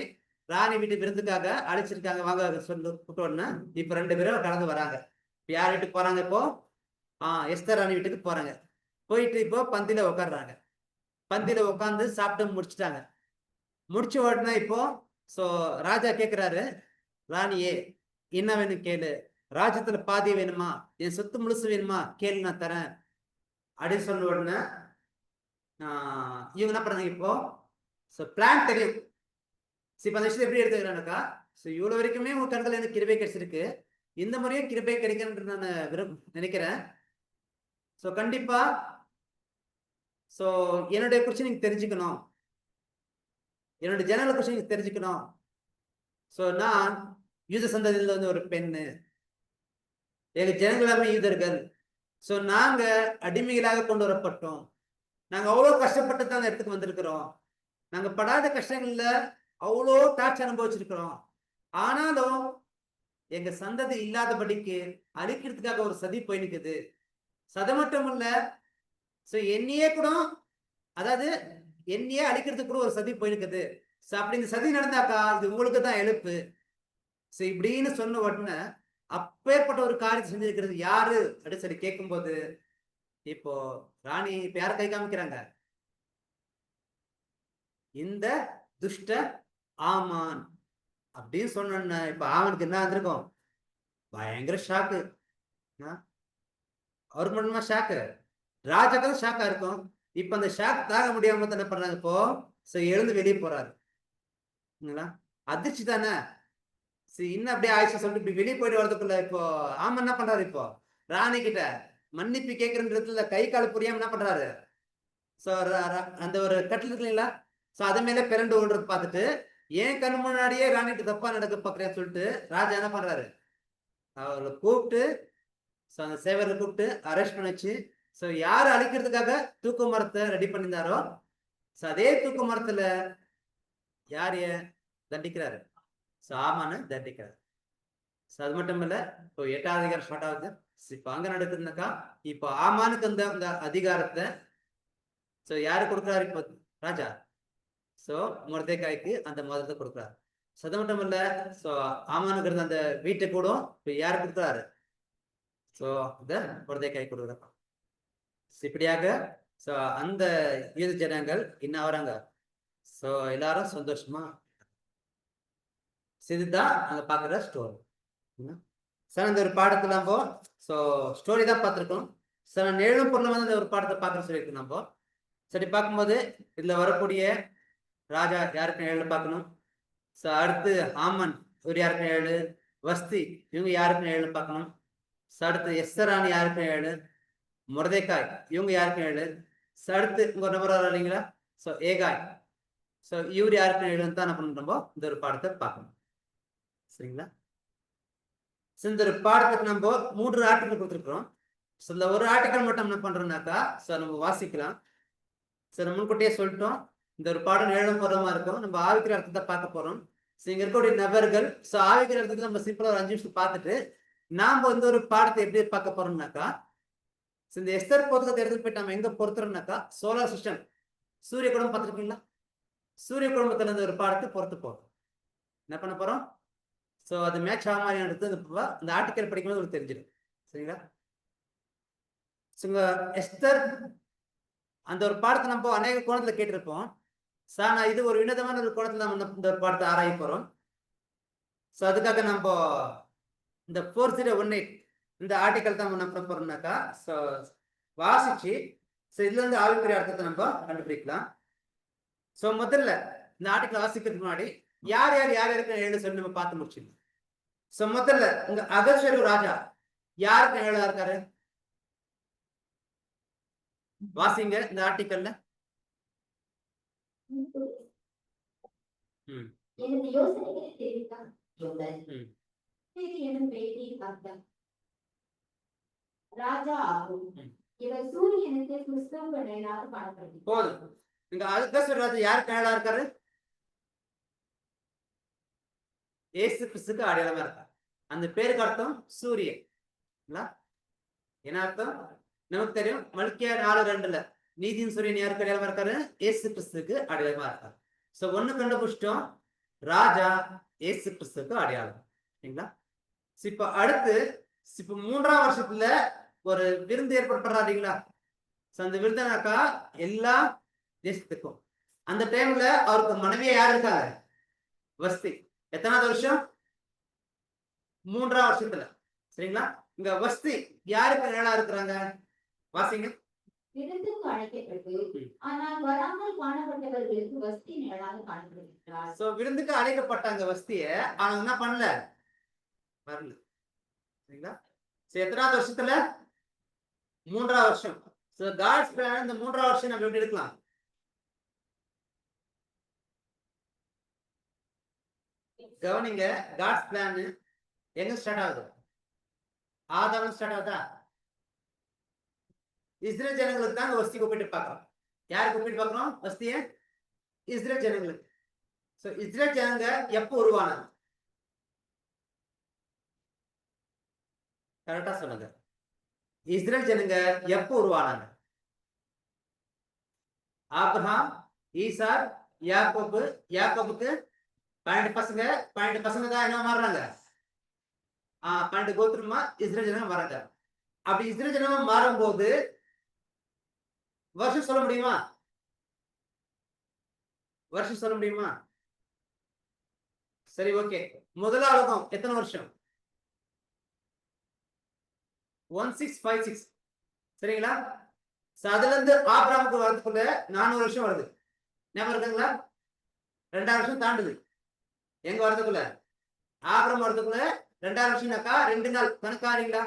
ராணி வீட்டு விருந்துக்காக அழைச்சிருக்காங்க வாங்க சொல்லு கூப்பிட்ட உடனே இப்ப 2 பேரும் கலந்து வராங்க. இப்ப யார் வீட்டுக்கு போறாங்க? இப்போ எஸ்தர் ராணி வீட்டுக்கு போறாங்க. போயிட்டு இப்போ பந்தியில உட்காடுறாங்க. பந்தியில உட்காந்து சாப்பிட்டு முடிச்சுட்டாங்க. முடிச்ச உடனே இப்போ ராஜா கேட்கிறாரு, ராணியே என்ன வேணும் கேளு, ராஜ்யத்துல பாதி வேணுமா, என் சொத்து முழுசு வேணுமா கேளு, நான் தரேன் அப்படின்னு சொன்ன உடனே இவங்க என்ன பண்றாங்க? இப்போ பிளான் தெரியும். இப்ப அந்த விஷயத்தை எப்படி எடுத்துக்கிறாங்கக்கா, இவ்வளவு வரைக்குமே உங்க கண்கள் எனக்கு கிருபை கிடைச்சிருக்கு, இந்த முறையும் கிருபை கிடைக்கணும்னு நான் நினைக்கிறேன். கண்டிப்பா என்னுடைய குறிச்சு நீங்க தெரிஞ்சுக்கணும், என்னுடைய ஜனங்களை குறிச்சு நீங்க தெரிஞ்சுக்கணும். நான் யூத சந்ததியில வந்து ஒரு பெண்ணு, எங்க ஜனங்கள் எல்லாமே யூதர்கள். நாங்க அடிமைகளாக கொண்டு வரப்பட்டோம். நாங்க அவ்வளவு கஷ்டப்பட்டு தான் அந்த இடத்துக்கு வந்திருக்கிறோம். நாங்க படாத கஷ்டங்கள்ல அவ்வளோ டார்ச் அனுபவிச்சிருக்கிறோம். ஆனாலும் எங்க சந்ததி இல்லாதபடிக்கு அழிக்கிறதுக்காக ஒரு சதி போய் நிற்குது. சதை மட்டும் இல்ல, என்னையே கூட, அதாவது என்னையே அழிக்கிறதுக்கு கூட ஒரு சதி போய் நிற்குது. அப்படி இந்த சதி நடந்தாக்கா இது உங்களுக்கு தான் எழுப்பு. இப்படின்னு சொன்ன உடனே அப்பேற்பட்ட ஒரு காரியத்தை செஞ்சிருக்கிறது யாரு அப்படின்னு சொல்லி கேட்கும்போது இப்போ ராணி இப்ப யார கை காமிக்கிறாங்க? இந்த துஷ்ட ஆமான் அப்படின்னு சொன்ன இப்ப ஆமனுக்கு என்ன வந்திருக்கும்? பயங்கர ஷாக்கு. அவருக்கு மட்டுமா ஷாக்கு? ராஜாக்கள் ஷாக்கா இருக்கும். இப்ப அந்த ஷாக் தாங்க முடியாம என்ன பண்றாங்க? இப்போ எழுந்து வெளியே போறாரு. அதிர்ச்சி தானே. சரி இன்னும் அப்படியே ஆயிடுச்சு சொல்லிட்டு இப்படி வெளியே போயிட்டு வரதுக்குள்ள இப்போ ஆமா என்ன பண்றாரு இப்போ ராணி கிட்ட மன்னிப்பு கேட்கறதுல கை கால் புரியாம என்ன பண்றாரு ஸோ அந்த ஒரு கட்டில் இருக்கு இல்லைங்களா ஸோ அது மேல பிறண்டு ஓடுறது பார்த்துட்டு ஏன் கண் முன்னாடியே ராணிட்டு தப்பா நடக்க பார்க்குறேன்னு சொல்லிட்டு ராஜா என்ன பண்றாரு அவரை கூப்பிட்டு ஸோ அந்த சேவரை கூப்பிட்டு அரெஸ்ட் பண்ணி வச்சு ஸோ யார் அழிக்கிறதுக்காக தூக்கு மரத்தை ரெடி பண்ணியிருந்தாரோ ஸோ அதே தூக்கு மரத்துல யார் தண்டிக்கிறாரு ஸோ ஆமான்னு தண்டிக்கிறாரு ஸோ அது மட்டும் இல்ல இப்போ 8வது அதிகாரம் ஸ்டார்ட் ஆகுது இப்போ அங்க நடக்குதுனாக்கா இப்போ ஆமானுக்கு அந்த அதிகாரத்தை ஸோ யாரு கொடுக்குறாரு இப்போ ராஜா ஸோ மொர்தேக்காய்க்கு அந்த மதத்தை கொடுக்குறாரு ஸோ அது மட்டும் இல்ல ஸோ ஆமானுங்கிறது அந்த வீட்டை கூட இப்போ யாரு கொடுக்குறாரு ஸோ இந்த மொர்தேக்காய் கொடுக்குறாங்க இப்படியாக ஸோ அந்த யூத ஜனங்கள் என்ன ஆகுறாங்க ஸோ எல்லாரும் சந்தோஷமா இதுதான் அங்க பாக்குற ஸ்டோரி சார் இந்த ஒரு பாடத்துல நம்ம ஸோ ஸ்டோரி தான் பார்த்துருக்கோம் சார் நான் 7 பொருள் வந்து இந்த ஒரு பாடத்தை பார்க்குற சொல்லியிருக்கோம் நம்ம சரி பார்க்கும்போது இதுல வரக்கூடிய ராஜா யாருக்கு 7 பார்க்கணும் ஸோ அடுத்து ஆமன் இவர் யாருக்கு 7 வஸ்தி இவங்க யாருக்கு 7 பார்க்கணும் ஸோ அடுத்து எஸ்தராணி யாருக்கு 7 மொர்தேக்காய் இவங்க யாருக்கு 7 ஸோ அடுத்து இங்க நபர் வர இல்லைங்களா ஸோ ஏகாய் ஸோ இவர் யாருக்கு 7 தான் என்ன பண்ணுறோமோ இந்த ஒரு பாடத்தை பார்க்கணும் சரிங்களா இந்த ஒரு பாடத்துக்கு நம்ம 3 ஆர்டிக்கல் கொடுத்துருக்குறோம் ஸோ இந்த ஒரு ஆர்டிக்கல் மட்டும் என்ன பண்றோம்னாக்கா ஸோ நம்ம வாசிக்கலாம் ஸோ நம்ம முன்கூட்டியே சொல்லிட்டோம் இந்த ஒரு பாடம் 7 பருவமா இருக்கும் நம்ம ஆவிக்கிற அர்த்தத்தை பார்க்க போறோம் ஸோ இங்க இருக்கக்கூடிய நபர்கள் ஸோ ஆவிக்கிற அர்த்தத்தை நம்ம சிம்பிளா ஒரு 5 நிமிஷம் பார்த்துட்டு நாம வந்து ஒரு பாடத்தை எப்படி பார்க்க போறோம்னாக்கா இந்த எஸ்தர் பொருத்தத்தை எடுத்துட்டு போயிட்டு நம்ம எங்க பொறுத்துறோம்னாக்கா சோலார் சிஸ்டம் சூரிய குடும்பம் பார்த்துருக்கீங்களா சூரிய குடும்பத்துல இருந்து ஒரு பாடத்தை பொறுத்து போறோம் என்ன பண்ண போறோம் ஸோ அது மேட்ச் ஆக மாதிரி எடுத்து இந்த ஆர்டிக்கல் படிக்கும்போது உங்களுக்கு தெரிஞ்சிடும் சரிங்களா எஸ்தர் அந்த ஒரு பாடத்தை நம்ம அநேக கோணத்துல கேட்டிருப்போம் சார் நான் இது ஒரு வினோதமான ஒரு கோணத்துல நம்ம இந்த ஒரு பாடத்தை ஆராய போறோம் ஸோ அதுக்காக நம்ம இந்த 4018 இந்த ஆர்டிக்கல் தான் நம்ம போறோம்னாக்கா ஸோ வாசிச்சு ஸோ இதுல இருந்து ஆவிக்குரிய அர்த்தத்தை நம்ம கண்டுபிடிக்கலாம் ஸோ முதல்ல இந்த ஆர்டிக்கல் வாசிக்கிறதுக்கு முன்னாடி யார் யாருக்கு 7 சொல்லி நம்ம பார்த்து முடிச்சிடலாம் ஸோ முதல்ல இந்த அகஸ்வேரு ராஜா யாருக்கு 7 இருக்காரு வாசிங்க இந்த ஆர்டிக்கல்ல எனது யோசனைகளை தெரிவித்தான் எனும் பெயரில் பார்த்தான் ராஜா ஆகும் இவர் சூரியனுக்கு கிறிஸ்தவ நிழலாக காணப்படுகிறது போதும் இந்த அகஸ்வேரு ராஜா யாருக்கு 7 இருக்காரு ஏசு கிறிஸ்துக்கு அடையாளமா இருக்கார் அந்த பேருக்கு அர்த்தம் சூரியன் என்ன அர்த்தம் நமக்கு தெரியும் மல்கியா 4:2 நீதியின் சூரியன் யாருக்கு அடையாளமா இருக்காரு ஏசு கிறிஸ்துக்கு அடையாளமா இருக்காரு சோ ஒண்ணு கண்டுபிடிச்சிட்டோம் ராஜா ஏசு கிறிஸ்துக்கு அடையாளம் சரிங்களா இப்ப அடுத்து இப்ப 3ஆம் வருஷத்துல ஒரு விருந்து ஏற்படுறாருங்களா அந்த விருதுனாக்கா எல்லா தேசத்துக்கும் அந்த டைம்ல அவருக்கு மனைவியா யார் இருக்காங்க வஸ்தி எத்தனாவது வருஷம் 3ஆம் வருஷத்துல சரிங்களா இங்க வஸ்தி யாருக்கு நிழலா இருக்கிறாங்க வாசிங்க விருந்துக்கு அழைக்கப்பட்டு ஆனால் வராமல் காணப்பட்டவர்களுக்கு வஸ்தி நிழலாக காணப்படுகிறார் சோ விருந்துக்கு அழைக்கப்பட்டாங்க வஸ்திய ஆனா என்ன பண்ணல வரல சரிங்களா சோ எத்தனாவது வருஷத்துல 3ஆம் வருஷம் சோ காட்ஸ் பிளான் இந்த 3ஆம் வருஷம் நம்ம எப்படி எடுக்கலாம் கவனிங்க காட்ஸ் பிளான் எங்க ஸ்டார்ட் ஆகுது ஆதாரம் ஸ்டார்ட் ஆகுதா இஸ்ரேல் ஜனங்களுக்கு தான் வஸ்தி கூப்பிட்டு பார்க்கறோம் யாரு கூப்பிட்டு பார்க்கறோம் வஸ்திய இஸ்ரேல் ஜனங்களுக்கு சோ இஸ்ரேல் ஜனங்க எப்போ உருவானாங்க கரெக்டா சொல்லுங்க இஸ்ரேல் ஜனங்க எப்போ உருவானாங்க ஆபிரகாம் ஈசாக் யாக்கோபுக்கு 12 பசங்க தான் என்ன மாறுறாங்க 12 கோத்திரமா இஸ்ரேல் ஜனங்க வராங்க அப்படி இஸ்ரேல் ஜனங்க மாறும்போது வருஷம் சொல்ல முடியுமா சரி ஓகே முதலாளகம் எத்தனை வருஷம் 1656 சரிங்களா அதுல இருந்து ஆபிரகாமுக்கு வரதுக்குள்ள 400 வருஷம் வருது ஞாபகம் இருக்குங்களா 2,000 வருஷம் தாண்டுது எங்க வரதுக்குள்ள ஆபிரகாம் வரதுக்குள்ள 2000 வருஷம்னாக்கா 2 நாள் கணக்காரீங்களா?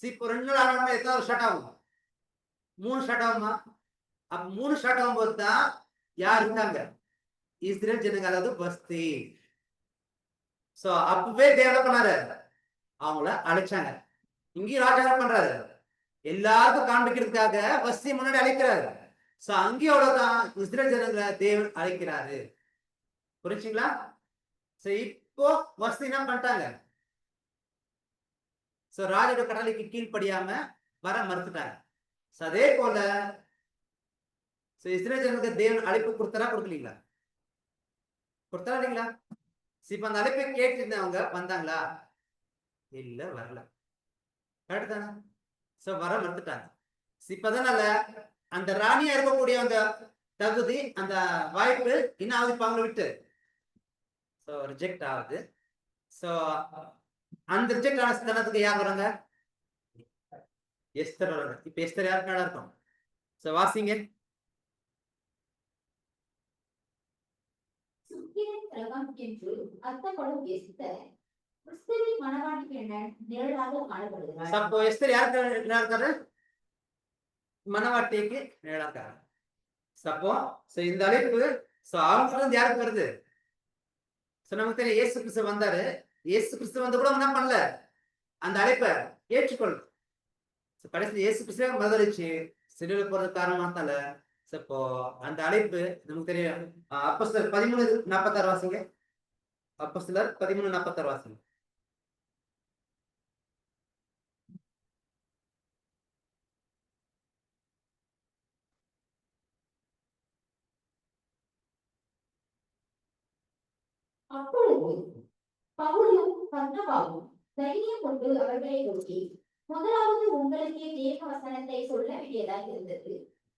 இப்போ 2 நாள் ஆனோடனே எத்தனை ஸ்டார்ட் ஆகும்? 3 ஸ்டார்ட் ஆகுமா? அப்ப 3 ஸ்டார்ட் ஆகும்போது தான் யார் இருந்தாங்க? இஸ்ரேல் ஜனங்க, அதாவது பஸ்தி. சோ அப்பவே தேவன் பண்ணாரு, அவங்கள அழைச்சாங்க. இங்கேயும் ராஜா என்ன பண்றாரு, எல்லாருக்கும் காண்பிக்கிறதுக்காக பஸ்தி முன்னாடி அழைக்கிறாரு. சோ அங்கேயும் அவ்வளவுதான், இஸ்ரேல் ஜனங்களை தேவன் அழைக்கிறாரு. புரிஞ்சுங்களா? சோ இப்போ வசதி என்ன பண்ணிட்டாங்க, சோ ராஜோட கடலைக்கு கீழ்ப்படியாம வர மறுத்துட்டாங்க. சோ அதே போல இஸ்ரேல் ஜனங்களுக்கு தேவன் அழைப்பு கொடுத்தாரா கொடுக்கலீங்களா? கொடுத்தாரா இல்லைங்களா? இப்ப அந்த அழைப்பை கேட்டிருந்தவங்க வந்தாங்களா? இல்ல, வரல. கரெக்ட் தானே? சோ வர மறுத்துட்டாங்க. இப்ப அதனால அந்த ராணியா இருக்கக்கூடிய அந்த தகுதி, அந்த வாய்ப்பு என்ன ஆகுது, இப்ப அவங்களை விட்டு சோ ரிஜெக்ட் ஆகுது. சோ அந்த ரிஜெக்ட் ஆன ஸ்தானத்துக்கு யார் வராங்க? எஸ்தர் வராங்க. இப்ப எஸ்தர் யாருக்கு நல்லா இருக்கும்? சோ வாசிங்க. சுக்கிரன் கிரகம் என்று அர்த்தப்படும் எஸ்தர் கிறிஸ்துவின் மணவாட்டி பெண்ண நிழலாக காணப்படுகிறார். அப்போ எஸ்தர் யாருக்கு நிழலா இருக்காரு? மணவாட்டிக்கு நிழலா இருக்காரு. அப்போ இந்த அழைப்பு அவங்க இருந்து யாருக்கு வருது? நமக்கு தெரியும், இயேசு கிறிஸ்து வந்தாரு. இயேசு கிறிஸ்து வந்து கூட என்ன பண்ணல, அந்த அழைப்பை ஏற்றுக்கொள்ள. கடைசி இயேசு கிறிஸ்துவே மறுதளிச்சு சிலுவையில் போறது காரணமாத்தால இப்போ அந்த அழைப்பு நமக்கு தெரியும். அப்போஸ்தலர் 13:46 வாசிங்க. அப்போஸ்தலர் 13:46 வாசிங்க. அப்பொழுது பவுலும் பர்னபாவும் தைரியம் கொண்டு அவர்களை நோக்கி, முதலாவது உங்களுக்கே தேவ வசனத்தை சொல்ல வேண்டியதாக இருந்தது.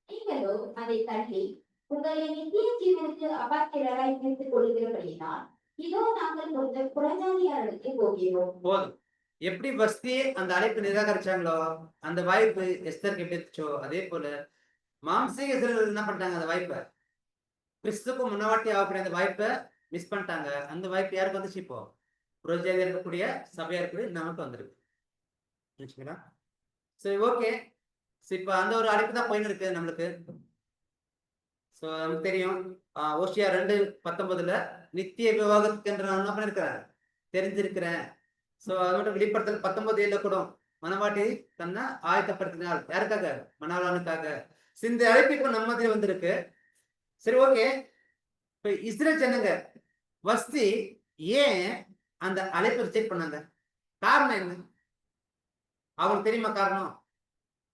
நீங்களோ அதை தள்ளி உங்களை நித்திய ஜீவனுக்கு அபாத்திரராய் தீர்த்துக் கொள்கிறபடியினால் இதோ நாங்கள் கொஞ்சம் புறஜாதியாருக்கு போகிறோம். போதும். எப்படி பஸ்தி அந்த அழைப்பு நிராகரிச்சாங்களோ, அந்த வாய்ப்பு எஸ்தருக்கு எப்படி இருந்துச்சோ, அதே போல மாம்சீக இஸ்ரவேலர்கள் என்ன பண்ணிட்டாங்க, அந்த வாய்ப்பை, கிறிஸ்துக்கு முன்னவாட்டி ஆகக்கூடிய அந்த வாய்ப்பை மிஸ் பண்ணிட்டாங்க. அந்த வாய்ப்பு யாருக்கு வந்துச்சு? இப்போ புறஜாதியா இருக்கக்கூடிய சபையா இருக்கக்கூடிய நமக்கு வந்திருக்கு. புரிஞ்சுங்களா? சரி, ஓகே. இப்ப அந்த ஒரு அழைப்பு தான் போயின்னு இருக்கு நம்மளுக்கு. சோ நமக்கு தெரியும், ஓசியா 2:19 நித்திய விவாகத்துக்கு என்று நான் என்ன பண்ணிருக்கிறேன், தெரிஞ்சிருக்கிறேன். சோ அது மட்டும் வெளிப்படுத்தல் 19:7 கூட மனவாட்டி தன்னை ஆயத்தப்படுத்தினால் யாருக்காக? மணவாளனுக்காக. இந்த அழைப்பு இப்ப நம்ம மாதிரி வந்திருக்கு. சரி, ஓகே. இப்ப இஸ்ரேல் ஜனங்க வஸ்தி ஏன் அந்த அழைப்பை ரிஜெக்ட் பண்ணாங்க? காரணம் என்ன அவங்களுக்கு தெரியுமா? காரணம்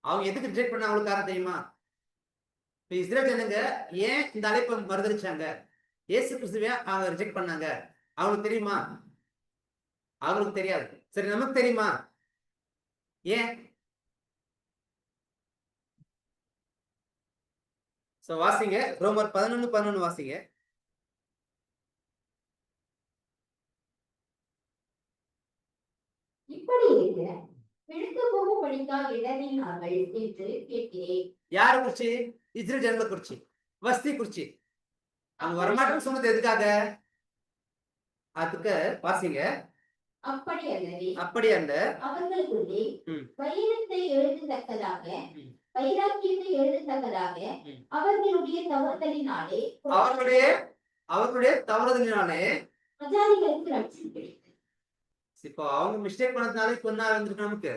அவங்க எதுக்கு ரிஜெக்ட் பண்ண அவங்களுக்கு காரணம் தெரியுமா? இப்ப இஸ்ரேல் ஜனங்க ஏன் இந்த அழைப்பை மறுதளிச்சாங்க, இயேசு கிறிஸ்துவை அவங்க ரிஜெக்ட் பண்ணாங்க, அவங்களுக்கு தெரியுமா? அவங்களுக்கு தெரியாது. சரி, நமக்கு தெரியுமா? ஏன்? வாசிங்க, ரோமர் 11:11 வாசிங்க. இப்படி இருக்க பிடித்து போகும்படிக்காக இடறினார்கள் என்று கேட்கிறேன். யாரை குறிச்சு? இஸ்ரேல் ஜனங்களை குறிச்சு, வஸ்தி குறிச்சு. அவங்க வரமாட்டேன்னு சொன்னது எதுக்காக? அதுக்கு வாசிங்க. அப்படி அல்ல, அவர்களுக்குள்ளே வைரத்தை எழுதத்தக்கதாக வைராக்கியத்தை எழுதத்தக்கதாக அவர்களுடைய தவறுதலினாலே பிரஜாதிகளுக்கு ரட்சிப்பு கிடைத்தது. இப்போ அவங்க மிஸ்டேக் பண்ணதுனால இப்ப என்ன வந்திருக்கு, நமக்கு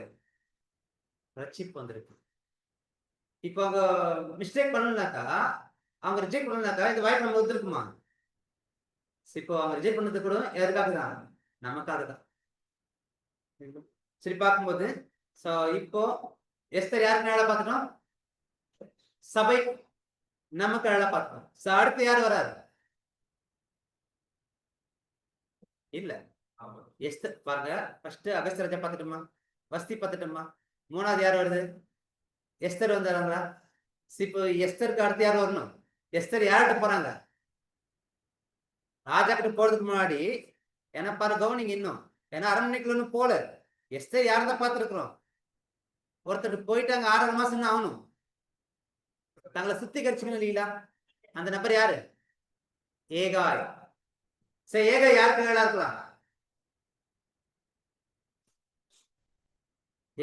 ரட்சிப்பு வந்திருக்கு. இப்போ அவங்க மிஸ்டேக் பண்ணலனாக்கா, அவங்க ரிஜெக்ட் பண்ணலனாக்கா இந்த வாய்ப்பு நம்ம வந்துருக்குமா? இப்போ அவங்க ரிஜெக்ட் பண்ணது கூட எதுக்காக தான்? நமக்காக தான். சரி, பார்க்கும்போது இப்போ எஸ்தர் யாருக்கு வேலை பார்த்துட்டோம்? சபை நமக்கு வேலை பார்த்துட்டோம். அடுத்து யார் வராது? இல்ல, எஸ்தர் பாருங்க. ஃபர்ஸ்ட் அகஸ்திய ராஜா பார்த்துட்டோமா, வஸ்தி பார்த்துட்டோமா, மூணாவது யார் வருது? எஸ்தர் வந்துடுறாங்களா? இப்போ எஸ்தருக்கு அடுத்து யார் வரணும்? எஸ்தர் யார்கிட்ட போறாங்க? ராஜா கிட்ட போறதுக்கு முன்னாடி என்ன பாரு, கவனிங்க. இன்னும் ஏன்னா அரண்மனைக்குள்ள இன்னும் போல. எஸ்தர் யாரதான் பார்த்துருக்குறோம், ஒருத்தர் போயிட்டாங்க. 6 மாசம் ஆகணும், தங்களை சுத்திகரிச்சுக்கணும் இல்லைங்களா? அந்த நபர் யாரு? ஏகாய். சரி, ஏகாய் யாருக்கு வேலை இருக்கலாம்?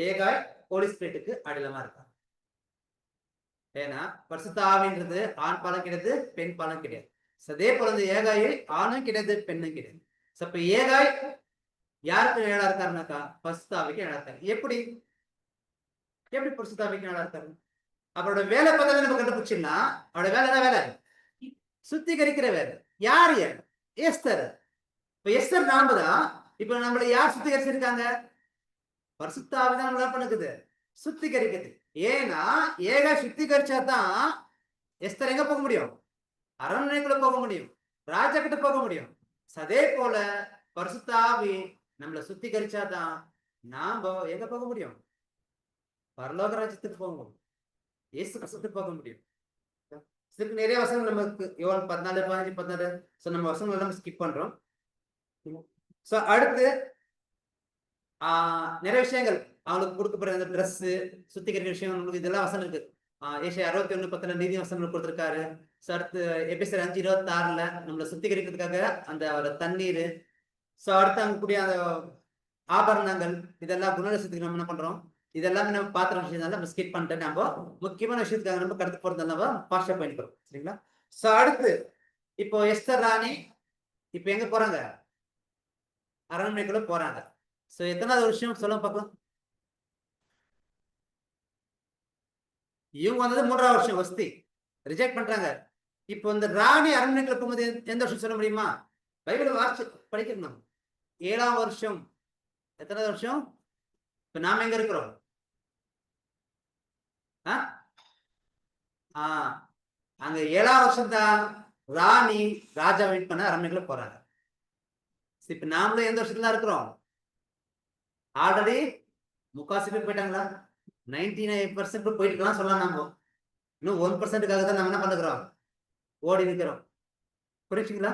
ஏகாய் ஹோலி ஸ்பிரிட்டுக்கு அடையாளமா இருக்காங்க. ஏன்னா பரிசுத்த ஆவின்றது ஆண் பாலம் கிடையாது, பெண் பாலம் கிடையாது. அதே போல இந்த ஏகாயில் ஆணும் கிடையாது, பெண்ணும் கிடையாது. இப்ப ஏகாய் யாருக்கு நிழலா இருக்காருனாக்கா பரிசுத்த ஆவிக்கு நிழலா இருக்காரு. எப்படி எப்படி பரிசுத்த ஆவிக்கு நிழலா இருக்காரு? அவரோட வேலை பதவி நம்ம கண்டுபிடிச்சோம்னா அவரோட வேலை என்ன வேலை? சுத்திகரிக்கிற வேலை. யாரு? எஸ்தர். இப்ப எஸ்தர் நாம தான். இப்ப நம்மள யார் சுத்திகரிச்சிருக்காங்க? பரிசுத்த ஆவி தான் நம்மள பண்ணுது, சுத்திகரிக்குது. ஏன்னா ஏகா சுத்திகரிச்சாதான் எஸ்தர் எங்க போக முடியும்? அரண்மனைக்குள்ள போக முடியும், ராஜா கிட்ட போக முடியும். அதே போல பரிசுத்த ஆவி நம்மளை சுத்திகரிச்சாதான் நாம எங்க போக முடியும்? பரலோக ராஜ்யத்துக்கு போக முடியும், இயேசு கிறிஸ்துக்கு போக முடியும். இதுக்கு நிறைய வசனங்கள் நமக்கு யோவான் 14, 15, 16 நம்ம வசனங்கள் எல்லாம் ஸ்கிப் பண்றோம். அடுத்து நிறைய விஷயங்கள் அவங்களுக்கு கொடுக்கப்படுற அந்த ட்ரெஸ் சுத்திகரிக்கிற விஷயம் இதெல்லாம் வசனம் இருக்கு. ஏசாயா 61:10 நீதி வசனங்கள் கொடுத்திருக்காரு. அடுத்து எபேசியர் 5:26 நம்மளை சுத்திகரிக்கிறதுக்காக அந்த ஒரு தண்ணீர். அடுத்து அங்க கூடிய அந்த ஆபரணங்கள் இதெல்லாம் குணலட்சத்துக்கு நம்ம என்ன பண்றோம்? இதெல்லாம் நம்ம பாத்திர விஷயம் நம்ம ஸ்கிப் பண்ணிட்டு நம்ம முக்கியமான விஷயத்துக்காக நம்ம கடத்து போறது நம்ம பாஸ்டா பண்ணிக்கிறோம். சரிங்களா? அடுத்து இப்போ எஸ்தர் ராணி இப்ப எங்க போறாங்க? அரண்மனைக்குள்ள போறாங்க. எத்தனாவது வருஷம் சொல்ல பார்க்கலாம்? இவங்க வந்தது 3ஆவது வருஷம் வசதி ரிஜெக்ட் பண்றாங்க. இப்போ இந்த ராணி அரண்மனைக்குள்ள போகும்போது எந்த வருஷம் சொல்ல முடியுமா? பைபிள் வாசிச்சு படிக்கணும். 7ஆம் வருஷம். எத்தனாவது வருஷம்? இப்ப நாம எங்க இருக்கிறோம்? அங்க 7ஆம் வருஷம் தான் ராணி ராஜா வெயிட் பண்ண அரண்மனைக்குள்ள போறாங்க. இப்ப நாமளும் எந்த வருஷத்துல இருக்கிறோம்? ஆல்ரெடி முக்காசி பேர் போயிட்டாங்களா? 99% போயிட்டு சொல்லலாம். நம்ம இன்னும் 1%க்காக தான் நம்ம என்ன பண்ணுறோம்? ஓடி நிற்கிறோம். புரிச்சுங்களா?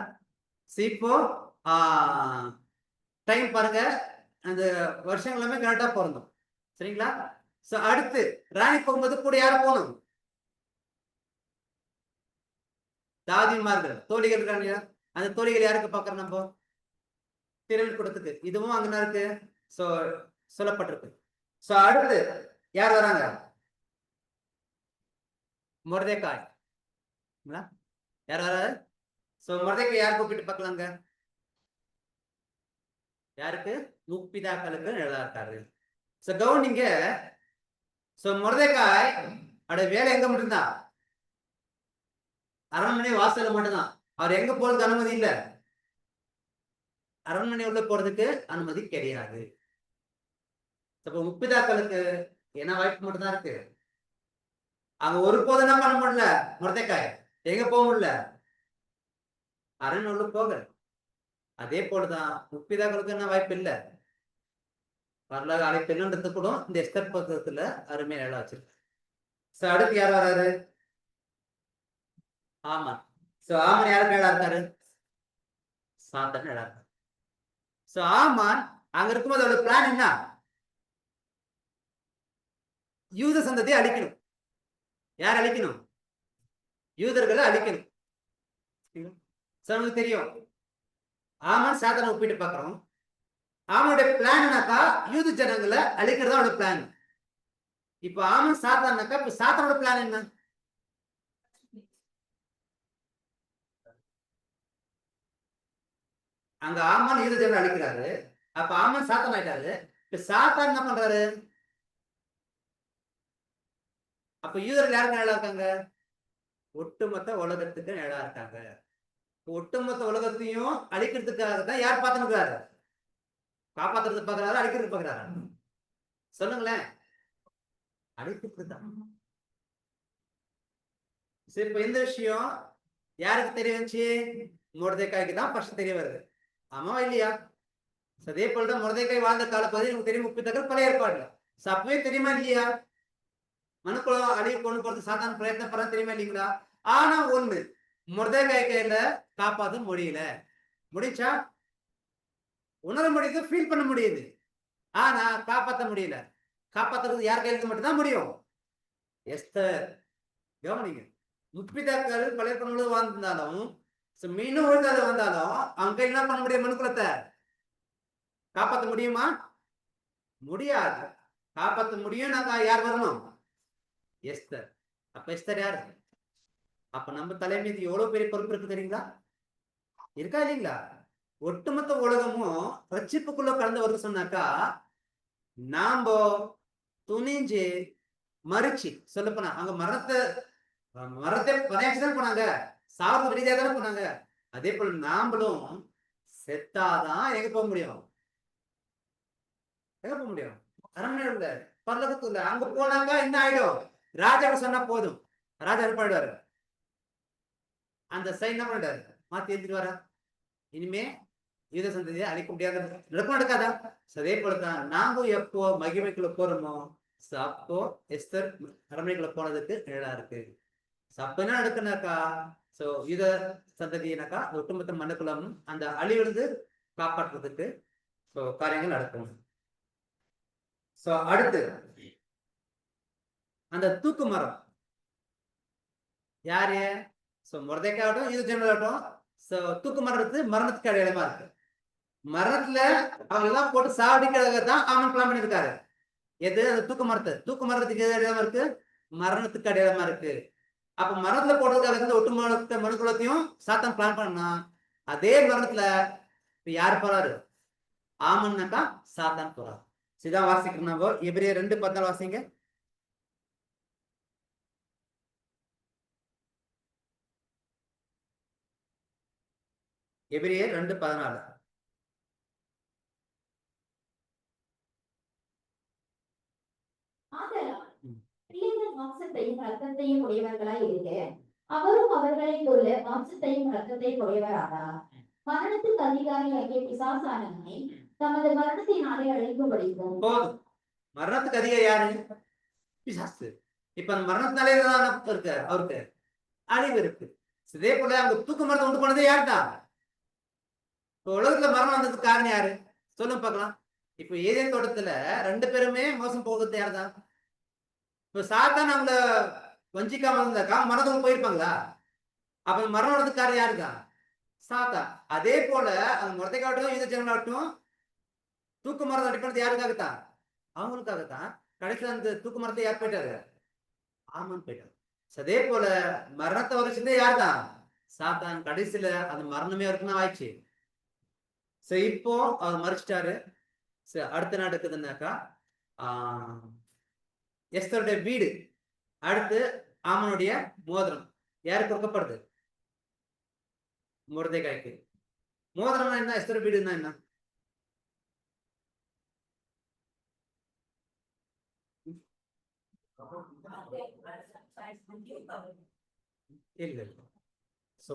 இப்போ டைம் பாருங்க, அந்த வருஷங்கள் எல்லாமே கரெக்டா பிறந்தோம். சரிங்களா? அடுத்து ராணி போகும்போது கூட யாரும் போகணும்? தாதிமார்கள், தோழிகள் இருக்காங்க. அந்த தோழிகள் யாருக்கு பார்க்கறோம்? நம்ம திரள் கூடத்துக்கு. இதுவும் அங்கதான் இருக்கு சொல்லப்பட்டிருக்கு. அடுத்து யார் வராங்க? மொர்தெக்காய். யார் வராது? மொர்தெக்காய் யார் கூப்பிட்டு பார்க்கலாங்க? யாருக்கு? முப்பிதாக்களுக்கு நிழலா இருக்காரு. கவனிங்க. மொர்தெக்காய் அவட வேலை எங்க மட்டும்தான்? அரண்மனை வாசல்ல மட்டும்தான். அவர் எங்க போறதுக்கு அனுமதி இல்ல. அரண்மனை உள்ள போறதுக்கு அனுமதி கிடையாது. முப்பிதாக்களுக்கு என்ன வாய்ப்பு மட்டும்தான் இருக்கு. அங்க ஒருபோதும் என்ன பண்ண முடியல? மொர்தெக்காய் எங்க போக முடியல? அரண்மனை உள்ள போக. அதே போலதான் முப்பிதாக்களுக்கு என்ன வாய்ப்பு இல்ல. வரலாறு அழைப்பு கூட இந்த எஸ்தர் புத்தகத்துல அருமையா நிழலா வச்சிருக்கு. அடுத்து யார் வராரு? ஆமான். ஆமான் யாருக்கு நிழலா இருக்காரு? சாத்தான் நிழலா இருக்காரு. ஆமான் அங்க இருக்கும்போது அவரோட பிளான் என்ன? யூத சந்ததியை அழிக்கணும். யார் அழிக்கணும்? யூதர்களை அழிக்கணும். நமக்கு தெரியும். ஆமான் சாத்தானை ஒப்பிட்டு பார்க்கிறோம். அவனுடைய பிளான் என்னக்கா யூத ஜனங்களை அழிக்கிறதா அவனோட பிளான். இப்ப ஆமன் சாத்தானாக்கா இப்ப சாத்தானோட பிளான் என்ன? அங்க ஆமான் யூத ஜனங்களை அழிக்கிறாரு. அப்ப ஆமன் சாத்தான் ஆயிட்டாரு. இப்ப சாத்தான் என்ன பண்றாரு? அப்ப யூதர்கள் யாருக்கு நிழலா இருக்காங்க? ஒட்டுமொத்த உலகத்துக்கு நிழலா இருக்காங்க. ஒட்டுமொத்த உலகத்தையும் அழிக்கிறதுக்காக தான் யார் பார்த்துக்கிறாரு? காப்பாத்துறது பாக்குறாரு, அழிக்கிறது பாக்குறாரு? சொல்லுங்களேன். அழிக்கிறது தான். சரி, இப்ப எந்த விஷயம் யாருக்கு தெரிய வந்துச்சு? மொர்தெக்காய்க்கு தான் ஃபர்ஸ்ட் தெரிய வருது. ஆமாவா இல்லையா? அதே போலதான் மொர்தெக்காய் வாழ்ந்த கால பகுதி நமக்கு தெரியும். முப்பிதாக்கள் பழைய ஏற்பாடுல. அப்பவே தெரியுமா இல்லையா? மனுக்குளம் அழிவு கொண்டு போறது சாத்தான பிரயத்னம் பண்ண தெரியுமா இல்லைங்களா? ஆனா ஒண்ணு, மொர்தெக்காய் கையில காப்பாற்ற முடியல. முடிச்சா உணர முடியுது, ஃபீல் பண்ண முடியுது. ஆனா காப்பாற்ற முடியல. காப்பாத்துறது யார் கையில மட்டும்தான் முடியும்? எஸ்தர். கவனிங்க. முப்பிதாக்கள் பழைய பண்ண வாழ்ந்தாலும் மீண்டும் ஒழுங்காத வந்தாலும் அவங்க என்ன பண்ண முடியும்? மனுக்குலத்தை காப்பாற்ற முடியுமா? முடியாது. காப்பாற்ற முடியும்னாக்கா யார் வரணும்? எஸ்தர். அப்ப எஸ்தர் யாரு? அப்ப நம்ம தலை மீது எவ்வளவு பெரிய பொறுப்பு இருக்கு தெரியுங்களா? இருக்கா இல்லைங்களா? ஒட்டுமொத்த உலகமும் ரட்சிப்புக்குள்ள கலந்து வருது சொன்னாக்கா நாம துணிஞ்சு மறிச்சு சொல்ல போனா அங்க மரத்தை பதையாச்சுதான் போனாங்க, சாவு ரீதியா தானே போனாங்க. அதே போல நாமளும் செத்தாதான் எங்க போக முடியும்? எங்க போக முடியும்? அரண்மனை உள்ள பல்லகத்துல அங்க போனாங்க என்ன ஆயிடும்? ராஜாவை சொன்னா போதும், ராஜா இருப்பாடுவாரு. அந்த சைன் என்ன பண்ணிட்டாரு? மாத்தி எழுதிட்டு வர இனிமே யூத சந்ததியை அழிக்க முடியாத நடக்காதா? அதே போலதான் நாங்க எப்போ மகிமைக்குள்ள போறோமோ அப்போ எஸ்தர் அரண்மனைக்குள்ள போனதுக்கு நிழலா இருக்கு. அப்ப என்ன நடக்குனாக்கா யூத சந்ததியினாக்கா ஒட்டுமொத்த மண்ணுக்குள்ளும் அந்த அழிவிலிருந்து காப்பாற்றுறதுக்கு காரியங்கள் நடக்கும். அடுத்து அந்த தூக்கு மரம் யாரு? மொர்தெக்காகட்டும் யூத ஜனங்களாகட்டும் தூக்கு மரத்து மரணத்துக்கு அடையாளமா இருக்கு. மரணத்துல அவங்க எல்லாம் போட்டு சாவடிக்கிறதுக்கு தான் அவன் பிளான் பண்ணிருக்காரு. எது? அந்த தூக்கு மரத்துக்கு எது அடையாளமா இருக்கு? மரணத்துக்கு அடையாளமா இருக்கு. அப்ப மரணத்துல போடுறதுக்காக இருந்து ஒட்டுமொத்த மனுக்குலத்தையும் சாத்தான் பிளான் பண்ணா அதே மரணத்துல யார் போறாரு? ஆமன்னாக்கா சாத்தான் போறாரு. சிதான் வாசிக்கிறோம் நம்ம. எபிரேயர் 2:14 வாசிங்க. எபிரேயர் 2:14. மாம்சத்தையும் ரத்தத்தையும் உடையவர்களாய் இருக்க அவரும் அவர்களைப் போல மாம்சத்தையும் ரத்தத்தையும் உடையவரானார். மரணத்துக்கு அதிகாரியாகிய பிசாசானவனை தமது மரணத்தினாலே அழிக்கும்படிக்கும். போதும். மரணத்துக்கு அதிகாரி யாரு? பிசாசு. இப்ப அந்த மரணத்தினாலே இருக்கு அவருக்கு அழிவு இருக்கு. இதே போல அங்க தூக்கு மரத்தை உண்டு போனதே யாருதான்? இப்ப உலகத்துல மரணம் வந்ததுக்கு காரணம் யாரு? சொல்லுங்க பார்க்கலாம். இப்ப ஏதேன் தோட்டத்துல 2 பேருமே மோசம் போகிறது யாருதான்? இப்ப சாத்தான் அவங்கள வஞ்சிக்காம இருந்தாக்கா மரணத்துக்கு போயிருப்பாங்களா? அப்ப மரணம் வரதுக்கு காரணம் யாருதான்? சாத்தான். அதே போல அந்த மொர்தெக்காகட்டும் யூத ஜனங்களாகட்டும் தூக்கு மரத்தை அடிப்பது யாருக்காகத்தான்? அவங்களுக்காகத்தான். கடைசியில் அந்த தூக்கு மரத்தை யார் போயிட்டாரு? ஆமான் போயிட்டாரு. அதே போல மரணத்தை வரைச்சதே யாருதான்? சாத்தான். கடைசியில அந்த மரணமே இருக்குன்னு ஆயிடுச்சு. இப்போ அவர் மறிச்சிட்டாரு. அடுத்த நாள் இருக்குதுன்னாக்கா எஸ்தருடைய வீடு. அடுத்து ஆமனுடைய மோதிரம் யாருக்கு கொடுக்கப்படுது? மொர்தெக்காய்க்கு. மோதிரம்னா என்ன? எஸ்தர் வீடுன்னா என்ன?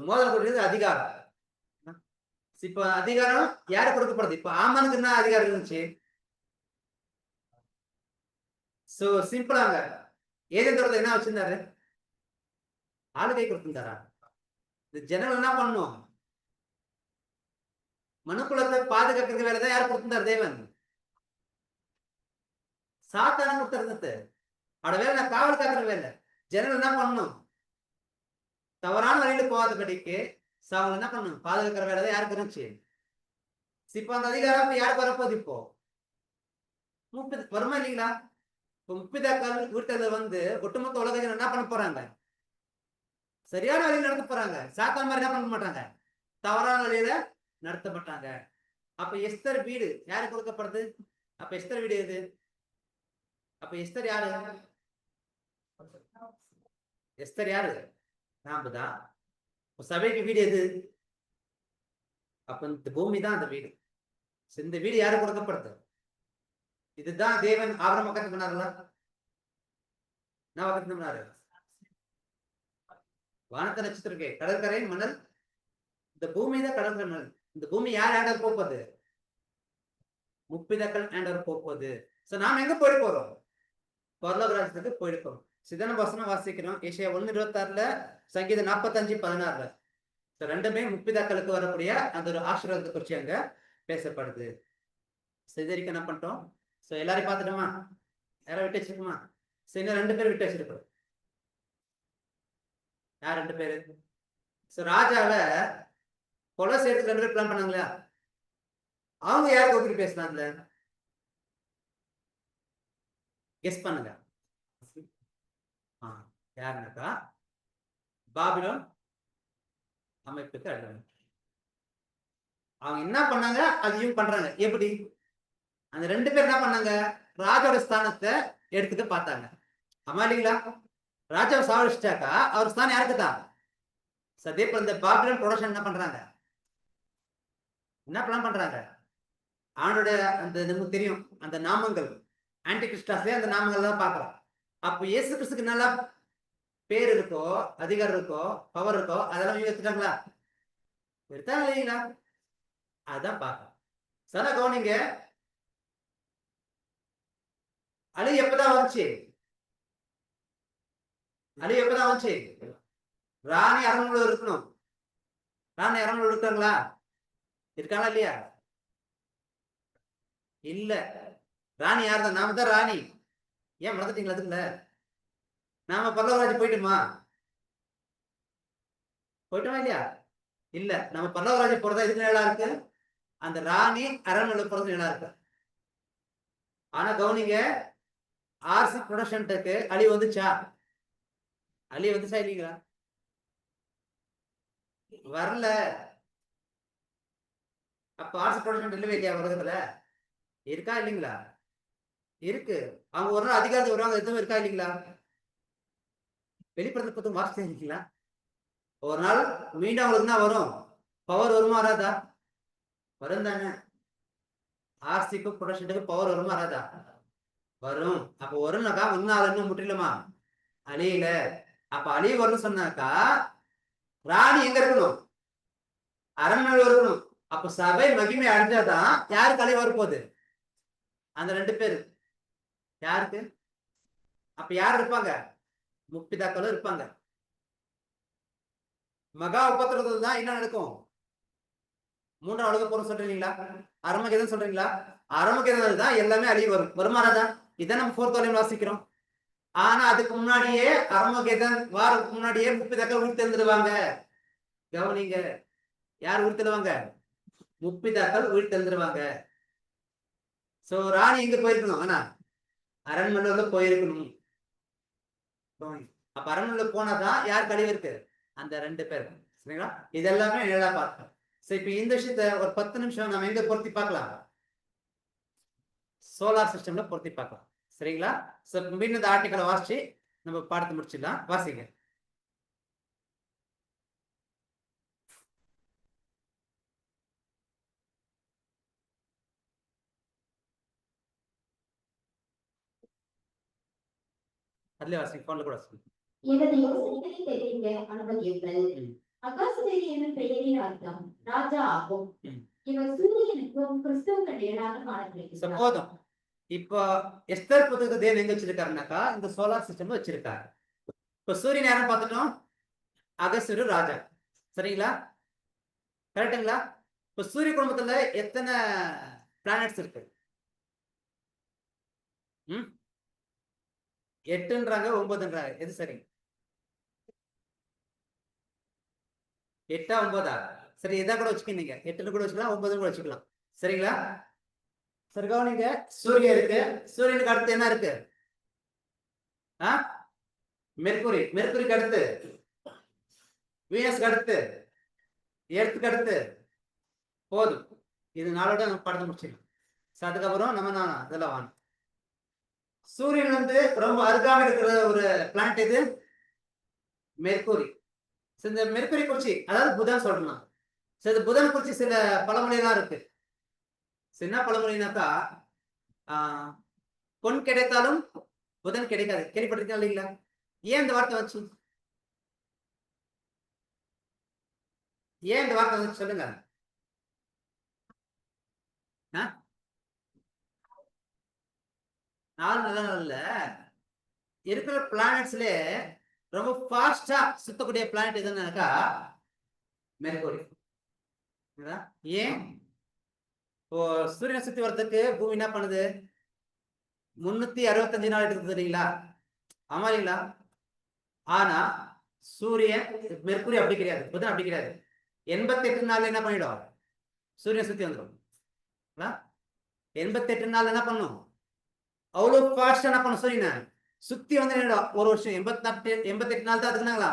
மோதிரம் கொடுக்கிறது அதிகாரம். இப்ப அதிகாரம் யாரு கொடுக்கப்படுது? இப்ப ஆமனுக்கு என்ன அதிகாரம் இருந்துச்சு? சிம்பிளாங்க ஏதேன் தோட்டத்துல என்ன வச்சிருந்தாரு? ஆளுகை கொடுத்திருந்தாரா? இந்த ஜனங்கள் என்ன பண்ணும்? மனுக்குலத்தை பாதுகாக்கிறது வேலைதான் யார் கொடுத்திருந்தார்? தேவன். சாத்தான கொடுத்திருந்தது அவட வேலை நான் காவல் காக்கிற வேலை. ஜனங்கள் என்ன பண்ணணும்? தவறான வழியில போகாதபடிக்கு அவங்க என்ன பண்ணணும்? பாதுகாக்கிற வேலை தான் யாருக்கு இருந்துச்சு? இப்ப அந்த அதிகாரம் யாருக்கு வரப்போகுது? இப்போ 30 வருமா இல்லைங்களா? இப்ப 30 வீட்டுல ஒட்டுமொத்த உலகம் என்ன பண்ண போறாங்க? சரியான வழியில் நடத்த போறாங்க. சாத்தான் மாதிரி என்ன பண்ண மாட்டாங்க? தவறான வழியில நடத்த மாட்டாங்க. அப்ப எஸ்தர் வீடு யாருக்கு கொடுக்கப்படுது? அப்ப எஸ்தர் வீடு எது? அப்ப எஸ்தர் யாரு? எஸ்தர் யாரு? நாம தான். சபைக்கு வீடு எது? அப்ப இந்த பூமி தான் அந்த வீடு. இந்த வீடு யாரு கொடுக்கப்படுது? இதுதான் தேவன் ஆபரம் பக்கத்து பண்ணாருங்களா? நான் பக்கத்து பண்ணாரு. வானத்தை நட்சத்திரக்கே கடற்கரை மணல். இந்த பூமி தான் கடற்கரை மணல். இந்த பூமி யார் ஆண்டவர் போப்பது? முப்பிதாக்கள் ஆண்டவர் போப்பது. நாம எங்க போயிட்டு போறோம்? பரலோக ராஜ்யத்துக்கு போயிட்டு போறோம். சிதன வசனம் வாசிக்கிறோம். ஏசாயா 1:26, சங்கீதம் 45:16. ரெண்டுமே முப்பிதாக்களுக்கு வரக்கூடிய அந்த ஒரு ஆசீர்வாதத்தை குறிச்சு அங்க பேசப்படுது. சிதறிக்கு என்ன பண்றோம்? எல்லாரையும் பார்த்துட்டோமா? யாரை விட்டு வச்சிருக்குமா? இன்னும் 2 பேர் விட்டு வச்சிருக்கோம். யார் 2 பேரு? ராஜாவை கொலை செய்யறதுக்கு 2 பேர் பிளான் பண்ணாங்களா? அவங்க யாருக்கு ஒப்பிட்டு பேசினாங்க? கெஸ் பண்ணுங்க. யாருனாக்கா பாபிலோன் அமைப்புக்கு அடிமை. அவங்க என்ன பண்ணாங்க அதையும் பண்றாங்க. எப்படி? அந்த 2 பேர் என்ன பண்ணாங்க? ராஜோட ஸ்தானத்தை எடுத்துட்டு பார்த்தாங்க. ஆமா இல்லைங்களா? ராஜாவை சாவடிச்சிட்டாக்கா அவர் ஸ்தானம் யாருக்கு தான்? அதே போல இந்த பாபிலோன் ப்ரொடக்ஷன் என்ன பண்றாங்க? என்ன பிளான் பண்றாங்க? ஆண்டோட அந்த நமக்கு தெரியும் அந்த நாமங்கள் ஆன்டி கிறிஸ்டாஸ்லயே அந்த நாமங்கள் தான் பார்க்கிறோம். அப்போ இயேசு கிறிஸ்துக்கு நல்லா பேர் இருக்கோ, அதிகாரம் இருக்கோ, பவர் இருக்கோ, அதெல்லாம் இவங்க எடுத்துட்டாங்களா? எடுத்தாங்க இல்லைங்களா? அதான் பார்க்கலாம். சதா கவனிங்க. அழி எப்பதான் வந்துச்சு? அழி எப்பதான் வந்துச்சு? ராணி அரண்மனை இருக்கணும். ராணி அரண்மனை இருக்காங்களா? இருக்காங்களா இல்லையா? இல்ல. ராணி யார் தான்? நாம தான் ராணி. ஏன் மறந்துட்டீங்களா? அதுக்குல நாம பல்லவராஜ் போயிட்டுமா? போயிட்டோமா இல்லையா? இல்ல. நம்ம பல்லவராஜ் போறதா இதுக்கு நல்லா இருக்கு. அந்த ராணி அரண்மனை போறது நல்லா இருக்கு. ஆனா கவனிங்க, ஆர்சி ப்ரொடக்ஷன்க்கு அழி வந்துச்சா? அழி வந்துச்சா இல்லைங்களா? வரல. அப்ப ஆர்சி ப்ரொடக்ஷன் இல்லவே இல்லையா உலகத்துல? இருக்கா இல்லைங்களா? இருக்கு. அவங்க ஒரு நாள் அதிகாரத்துக்கு வருவாங்க, எதுவும் இருக்கா இல்லைங்களா? வெளிப்படுத்த பத்தி வாசிச்சே இருக்கீங்களா? ஒரு நாள் மீண்டும் அவங்களுக்கு என்ன வரும்? பவர் வருமா வராதா? வரும் தானே. ஆர்சிக்கு ப்ரொடக்ஷனுக்கு பவர் வருமா வராதா? வரும். அப்ப வரும்னாக்கா இன்னும் முற்றிலுமா அழியல. அப்ப அழிய வரும்னு சொன்னாக்கா ராணி எங்க இருக்கணும்? அரண்மனையில் இருக்கணும். அப்ப சபை மகிமை அடைஞ்சாதான் யாருக்கு அழிவு வரப்போகுது? அந்த 2 பேர் யாருக்கு? அப்ப யார் இருப்பாங்க? முப்பிதாக்களும் இருப்பாங்க. மகா உபத்திரவத்துல தான் என்ன நடக்கும்? 3ஆம் உலக போர் சொல்றீங்களா? அரமகேதன் சொல்றீங்களா? அரமகேதன் தான் எல்லாமே அழிவு வரும். வருமானதா? இதான் நம்ம 4th வால்யூம் வாசிக்கிறோம். ஆனா அதுக்கு முன்னாடியே அரமகேதன் வாரத்துக்கு முன்னாடியே முப்பிதாக்கள் உயிர் தெரிந்துடுவாங்க. கவனிங்க. யார் உயிர் தெழுவாங்க? முப்பிதாக்கள் உயிர் தெரிந்துடுவாங்க. சோ ராணி எங்க போயிருக்கணும்? ஆனா அரண்மனையில போயிருக்கணும். அப்ப அரண்மனையில போனாதான் யார் கழிவு இருக்கு? அந்த 2 பேர். சரிங்களா? இதெல்லாமே நல்லா பார்த்தோம். சரி, இப்ப இந்த விஷயத்த ஒரு 10 நிமிஷம் நம்ம எங்க பொருத்தி பார்க்கலாம்? சோலார் சிஸ்டம்ல பொருத்தி பார்க்கலாம். சரிங்களா? மீண்டும் இந்த ஆர்டிக்கலை வாசிச்சு நம்ம பாடத்தை முடிச்சிடலாம். வாசிங்க. அதுல வாசிங்க, போன்ல கூட வாசிங்க. எனது யோசனைகளை தெரிவிக்க அனுமதியுங்கள். அகாசுவேரி என்னும் பெயரின் அர்த்தம் ராஜா ஆகும். இவர் சூரியனுக்கும் கிறிஸ்துவுக்கு நிழலாக காணப்படுகிறார். போதும். இப்போ எஸ்தர் புத்தகத்தை தேவன் எங்க வச்சிருக்காருனாக்கா இந்த சோலார் சிஸ்டம் வச்சிருக்காரு. இப்ப சூரியன் யாரும் பார்த்துட்டோம்? அகசுரு ராஜா. சரிங்களா? கரெக்டுங்களா? இப்ப சூரிய குடும்பத்துல எத்தனை பிளானட்ஸ் இருக்கு? 8ன்றாங்க 9ன்றாங்க. எது சரி? 8ஆ 9ஆ? சரி, எதா கூட வச்சுக்கீங்க. 8ன்னு கூட வச்சுக்கலாம், 9ன்னு கூட வச்சுக்கலாம். சரிங்களா? சரி கவனிங்க. சூரியன் இருக்கு. சூரியனுக்கு அடுத்து என்ன இருக்கு? மெர்குரி. மெர்குரிக்கு அடுத்து வீனஸ்க்கு அடுத்து எர்த்துக்கு அடுத்து. போதும். இது நாளோட நம்ம படத்தை முடிச்சிடலாம். அதுக்கப்புறம் நம்ம இதெல்லாம் வாங்க. சூரியன் வந்து ரொம்ப அருகாமல் இருக்கிற ஒரு பிளானட் இது மெர்குரி. இந்த மெர்குரி குறிச்சி, அதாவது புதன் சொல்லணும். இந்த புதன் குறிச்சி சில பழமொழியெல்லாம் இருக்கு. என்ன பழமொழினாக்கா பொன் கிடைத்தாலும் புதன் கிடைக்காது. கேள்விப்பட்டிருக்கீங்க இல்லைங்களா? ஏன் இந்த வார்த்தை வந்துச்சு? ஏன் இந்த வார்த்தை வந்துச்சு சொல்லுங்க. நாலு நல்ல நாள்ல இருக்கிற பிளானட்ஸ்ல ரொம்ப ஃபாஸ்டா சுத்தக்கூடிய பிளானட் எதுனாக்கா மெர்குரி. ஏன்? சூரியனை சுத்தி வரதுக்கு பூமி என்ன பண்ணுது? 365 நாள் எடுக்குது இல்லைங்களா? ஆமா இல்லைங்களா? ஆனா சூரியன் மெர்குரி அப்படி கிடையாது, புதன் அப்படி கிடையாது. 88 நாள்ல என்ன பண்ணிடும்? சூரியன் சுத்தி வந்துடும். 88 நாள் என்ன பண்ணும்? அவ்வளவு ஃபாஸ்டா என்ன பண்ண சொல்லினா சுத்தி வந்து என்னடா ஒரு வருஷம் 88 நாள் தான் இருக்குனாங்களா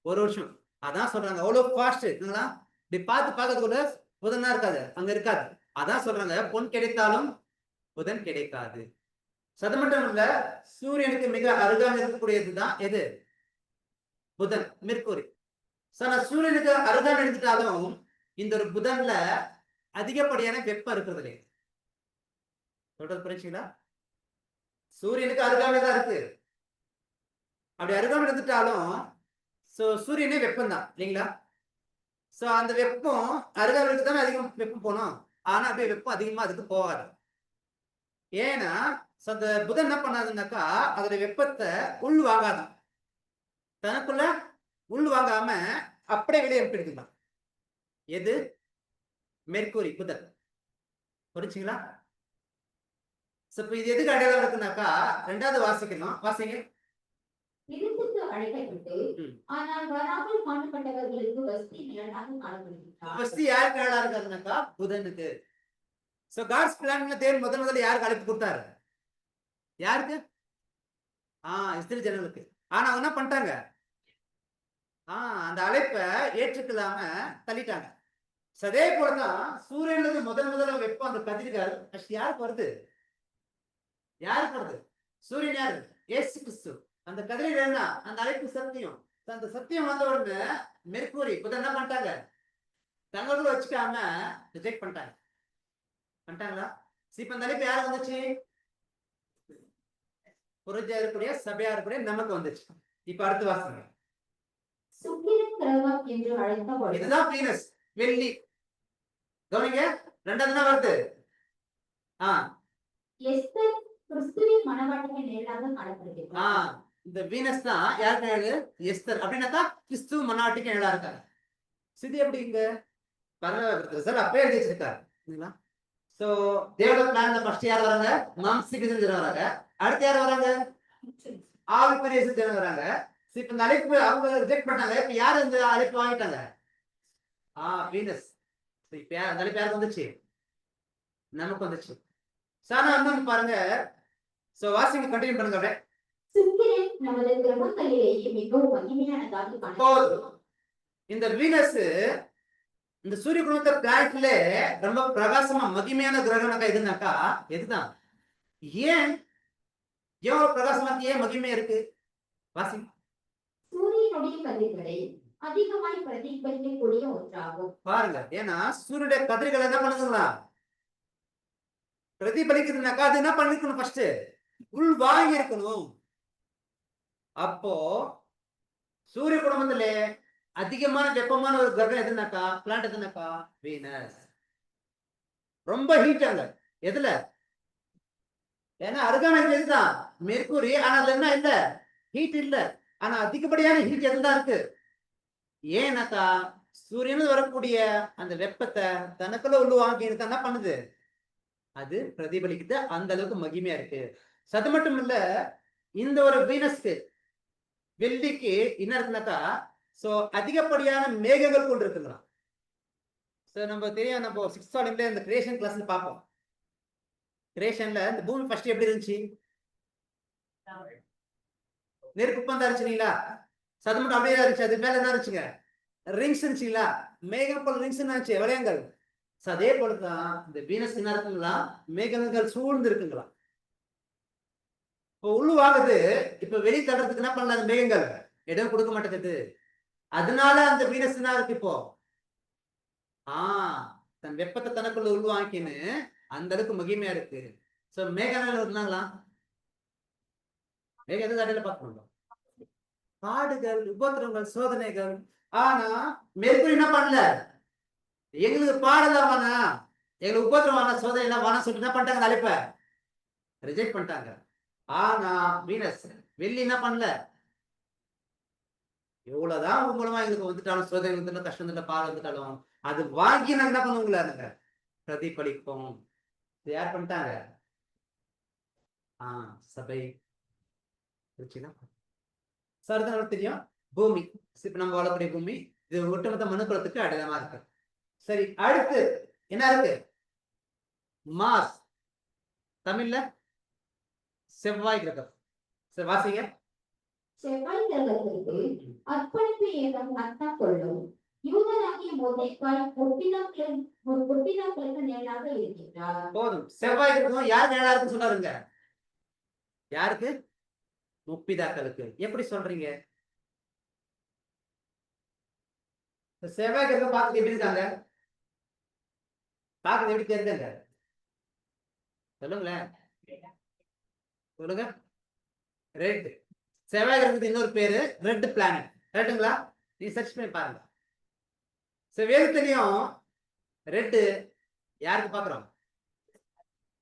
ஒரு வருஷம். அதான் சொல்றாங்க அவ்வளவு ஃபாஸ்ட் இருக்குங்களா. இப்படி பார்க்கறதுக்குள்ள புதனா இருக்காது, அங்க இருக்காது. அதான் சொல்றாங்க பொன் கிடைத்தாலும் புதன் கிடைக்காது. அது மட்டும் இல்ல, சூரியனுக்கு மிக அருகாமல் இருக்கக்கூடியதுதான் எது? புதன், மெர்க்குரி. சூரியனுக்கு அருகாமல் எடுத்துட்டாலும் இந்த ஒரு புதன்ல அதிகப்படியான வெப்பம் இருக்கிறது இல்லையா? சொல்றது புரிச்சுங்களா? சூரியனுக்கு அருகாமையில் தான் இருக்கு. அப்படி அருகாமல் எடுத்துட்டாலும் சூரியனே வெப்பம் தான் இல்லைங்களா? அந்த வெப்பம் அருகாமைக்கு தானே அதிகம் வெப்பம் போனோம். ஆனா அப்படியே வெப்பம் அதிகமா அதுக்கு போகாது. ஏன்னா அந்த புதன் என்ன பண்ணாதுன்னாக்கா அதோட வெப்பத்தை உள் வாங்காதான், தனக்குள்ள உள் வாங்காம அப்படியே வெளியே அனுப்பிடுதுதான். எது? மெர்க்குரி, புதன். புரிச்சுங்களா? இப்ப இது எதுக்கு அடையாளம் இருக்குனாக்கா ரெண்டாவது வாசிக்கணும், வாசிங்க. விருந்துக்கு அழைக்கப்பட்டு ஆனால் வராமல் காணப்பட்டவர்களுக்கு வசதி நிழலாக காணப்படுகிறார். வசதி யாருக்கு நிழலா இருக்காதுனாக்கா புதனுக்கு. காட்ஸ் பிளான்ல தேவன் முதல்ல யாருக்கு அழைப்பு கொடுத்தாரு? யாருக்கு? இஸ்ரேல் ஜனங்களுக்கு. ஆனா அவங்க என்ன பண்ணிட்டாங்க? அந்த அழைப்பை ஏற்றுக்கலாம தள்ளிட்டாங்க. அதே போலதான் சூரியனுக்கு முதல்ல வெப்பம் அந்த கதிர்கள் யாருக்கு வருது? யாருக்கு வருது? சூரியன் யாரு? இயேசு கிறிஸ்து. அந்த கதிர்கள் என்ன? அந்த அழைப்பு சத்தியம். அந்த சத்தியம் வந்த உடனே மெர்க்குரி, புதன் என்ன பண்ணிட்டாங்க? தங்களுக்குள்ள வச்சுக்காம ரிஜெக்ட் பண்ணிட்டாங்க. பண்ணிட்டாங்களா? இப்ப அந்த அழைப்பு யாருக்கு வந்துச்சு? புரட்சியா இருக்கக்கூடிய சபையா இருக்கக்கூடிய நமக்கு வந்துச்சு. இப்ப அடுத்த வாசனை. சுக்கிரன் கிரகம் என்று அழைக்கப்படும் இதுதான் வீனஸ், வெள்ளி. கவனிங்க, ரெண்டாவது என்ன வருது? எஸ்தர் கிறிஸ்துவின் மணவாட்டிக்கு நிழலாக காணப்படுகிறது. இந்த வீனஸ் தான் யாருக்கு நிழல்? எஸ்தர். அப்படின்னாக்கா கிறிஸ்து மணவாட்டிக்கு நிழலா இருக்காரு. சிதி எப்படிங்க? பரவாயில்ல, அப்பே எழுதி வச்சிருக்காரு. தேவட பிளான்ல ஃபர்ஸ்ட் யார் வராங்க? மாம்சிக ஜனம் வராங்க. அடுத்து யார் வராங்க? ஆவிக்குரிய ஜனம் வராங்க. இப்ப இந்த அழைப்பு அவங்க ரிஜெக்ட் பண்ணாங்க. இப்ப யார் இந்த அழைப்பு வாங்கிட்டாங்க? வீனஸ். இப்ப அந்த அழைப்பு யாருக்கு வந்துச்சு? நமக்கு வந்துச்சு. சானா வந்து பாருங்க. வாசிங்க, கண்டினியூ பண்ணுங்க. அப்படியே சுக்கிரன் நமது கிரகங்களிலேயே மிகவும் மகிமையானதாக காணப்படுகிறது. இந்த வீனஸ் இந்த சூரிய குடும்பத்தை பிளானட்ல ரொம்ப பிரகாசமா மகிமையான கிரகம் எதுனாக்கா எதுதான்? ஏன் எவ்வளவு பிரகாசமா ஏன் மகிமை இருக்கு? வாசி. சூரியனுடைய கதிர்களை அதிகமாய் பிரதிபலிக்கக்கூடிய ஒன்றாகும். பாருங்க, ஏன்னா சூரியனுடைய கதிர்கள் என்ன பண்ணுங்களா? பிரதிபலிக்குதுனாக்கா அது என்ன பண்ணிருக்கணும்? ஃபர்ஸ்ட் உள் வாங்கி இருக்கணும். அப்போ சூரிய குடும்பத்துல அதிகமான வெப்பமான ஒரு கிரகம் எதுனாக்கா பிளானட் எதுனாக்கா வீனஸ். ரொம்ப ஹீட் அங்க. எதுல? ஏன்னா அருகாமை எதுதான்? மெர்க்குரி. ஆனா அதுல என்ன இல்ல? ஹீட் இல்ல. ஆனா அதிகப்படியான ஹீட் எதுதான் இருக்கு? ஏன்னாக்கா சூரியன் வரக்கூடிய அந்த வெப்பத்தை தனக்குள்ள உள்ள வாங்கி என்ன பண்ணுது? அது பிரதிபலிக்குது. அந்த அளவுக்கு மகிமையா இருக்கு. அது மட்டும் இல்ல, இந்த ஒரு வீனஸ்க்கு வெள்ளிக்கு என்ன இருக்குனாக்கா அதிகப்படியான மேகங்கள் கொண்டு இருக்குங்களாம். நம்ம தெரியும், நம்ம 6th ஸ்டாண்டர்ட்ல இந்த கிரியேஷன் கிளாஸ்ல பார்ப்போம். கிரியேஷன்ல இந்த பூமி ஃபர்ஸ்ட் எப்படி இருந்துச்சு? நெருப்பு பந்தா இருந்துச்சுங்களா? அது மட்டும் அப்படியே இருந்துச்சு. அது மேல என்ன இருந்துச்சுங்க? ரிங்ஸ் இருந்துச்சுங்களா? மேகம் போல ரிங்ஸ் இருந்துச்சு, வளையங்கள். அதே போலதான் இந்த வீனஸ் என்ன இருக்குங்களா? மேகங்கள் சூழ்ந்து இருக்குங்களா? இப்போ உள்ளு வாங்குது. இப்ப வெளி தடுறதுக்கு என்ன பண்ணல? அந்த மேகங்கள் இடம் கொடுக்க மாட்டேங்குது. அதனால அந்த வீனஸ் என்ன இருக்கு இப்போ? தன் வெப்பத்தை தனக்குள்ள உள்வாங்கின்னு அந்த அளவுக்கு மகிமையா இருக்கு. மேகங்கள் இருந்தாங்களா? மேகம் எதுவும் அடையில பார்க்கணும். பாடுகள், உபத்திரங்கள், சோதனைகள். ஆனா மெர்க்குரி என்ன பண்ணல? எங்களுக்கு பாடலாம் வேணா, எங்களுக்கு உபத்திரம் வேணா, சோதனை எல்லாம் வேணா சொல்லிட்டு என்ன பண்ணிட்டாங்க? அழைப்ப ரிஜெக்ட் பண்ணிட்டாங்க. ஆனா வீனஸ், வெள்ளி என்ன பண்ணல? எவ்வளவுதான் உங்க மூலமா எங்களுக்கு வந்துட்டாலும், சோதனை வந்துட்டாலும், கஷ்டம் வந்துட்டாலும், பாடம் வந்துட்டாலும் அது வாங்கி நாங்க என்ன பண்ணுவோங்களா? நாங்க பிரதிபலிப்போம். யார் பண்ணிட்டாங்க? சபை. தெரியும், பூமி. இப்ப நம்ம வாழக்கூடிய பூமி இது ஒட்டுமொத்த மனுக்குலத்துக்கு அடையாளமா இருக்கு. சரி, அடுத்து என்ன இருக்கு? மாஸ். தமிழ்ல செவ்வாய் கிரகம். சரி வாசிங்க. செவ்வாய் கிரகத்திற்கு அர்ப்பணிப்பு ஏகம் அர்த்தம் கொள்ளும் யூதனாகிய மோர்தெக்காய் முற்பிதாக்களுக்கு நிழலாக இருக்கின்றார். போதும். செவ்வாய் கிரகம் யார் நிழலா இருக்குன்னு சொன்னாருங்க? யாருக்கு? முப்பிதாக்களுக்கு. எப்படி சொல்றீங்க? செவ்வாய் கிரகம் பார்த்து எப்படி இருக்காங்க? பார்க்கறது எப்படி தெரியுதுங்க? சொல்லுங்களேன். சொல்லுங்க. ரெட். செவ்வாய் கிரகத்துக்கு இன்னொரு பேரு ரெட் பிளானட். கரெக்டுங்களா? நீ சர்ச் பண்ணி பாருங்க. வேதத்திலையும் ரெட் யாருக்கு பாக்குறோம்?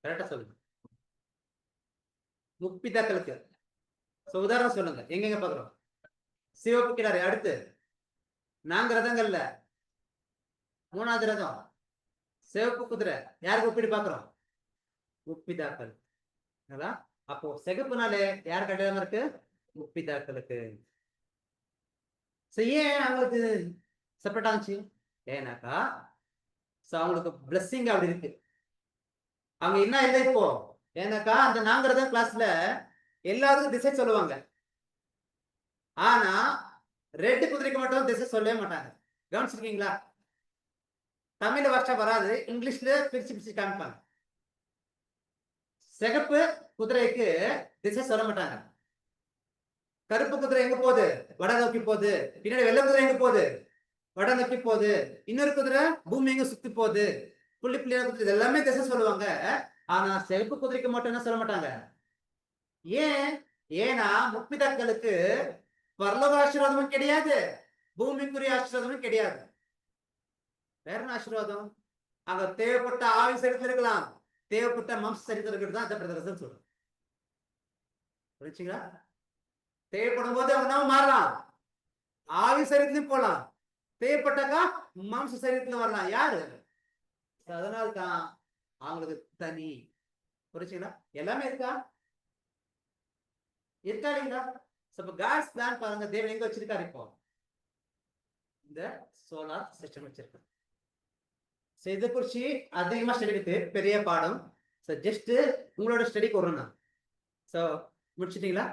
கரெக்டா சொல்லுங்க. முப்பிதாக்களுக்கு. உதாரணம் சொல்லுங்க. எங்கெங்க பாக்குறோம்? சிவப்பு கிணறு. அடுத்து 4 ரதங்கள்ல 3வது ரதம் சிவப்பு குதிரை. யாருக்கு ஒப்பிட்டு பாக்குறோம்? முப்பிதாக்கள். அப்போ சிகப்புனாலே யார் கடையில இருக்கு? முப்பிதாக்களுக்கு. ஏன் அவங்களுக்கு செப்பரேட் ஆச்சு? ஏன்னாக்கா அவங்களுக்கு பிளஸ்ஸிங் அப்படி இருக்கு. அவங்க என்ன இல்லை இப்போ? ஏன்னாக்கா அந்த 4 ரதம் கிளாஸ்ல எல்லாருக்கும் திசை சொல்லுவாங்க. ஆனா ரெட் குதிரைக்கு மட்டும் திசை சொல்லவே மாட்டாங்க. கவனிச்சிருக்கீங்களா? தமிழ் வார்த்தை வராது, இங்கிலீஷ்ல பிரிச்சு பிரிச்சு காமிப்பாங்க. சிகப்பு குதிரைக்கு திசை சொல்ல மாட்டாங்க. கருப்பு குதிரை எங்க போகுது? வட நோக்கி போகுது. பின்னாடி வெள்ளை குதிரை எங்க போகுது? வட நோக்கி போகுது. இன்னொரு குதிரை பூமி எங்க சுத்தி போகுது. புள்ளி புள்ளியான குதிரை எல்லாமே திசை சொல்லுவாங்க. ஆனா சிகப்பு குதிரைக்கு மட்டும் என்ன சொல்ல மாட்டாங்க. ஏன்? ஏன்னா முப்பிதாக்களுக்கு பரலோக ஆசீர்வாதமும் கிடையாது, பூமிக்குரிய ஆசீர்வாதமும் கிடையாது. வேற என்ன ஆசீர்வாதம்? அங்க தேவைப்பட்ட ஆவி சரித்திரம் இருக்கலாம், தேவைப்பட்ட மாம்ச சரித்திரம் இருக்கிறது தான் அந்த பிரதர்சன் சொல்றோம். புரிச்சுங்களா? தேவைப்படும் போது அவங்க நாம மாறலாம், ஆவி சரீரத்திலும் போலாம், தேவைப்பட்டாக்கா மாம்ச சரீரத்துல வரலாம். யாரு? அதனால்தான் அவங்களுக்கு தனி. புரிச்சுங்களா? எல்லாமே இருக்கா? இருக்கா இல்லைங்களா? காட்ஸ் பிளான் பாருங்க. தேவன் எங்க வச்சிருக்காரு? இப்போ இந்த சோலார் சிஸ்டம் வச்சிருக்காரு. இதை குறிச்சு அதிகமா ஸ்டடி இருக்கு, பெரிய பாடம். ஜஸ்ட் உங்களோட ஸ்டடிக்கு வரணும். முடிச்சிட்டீங்களா?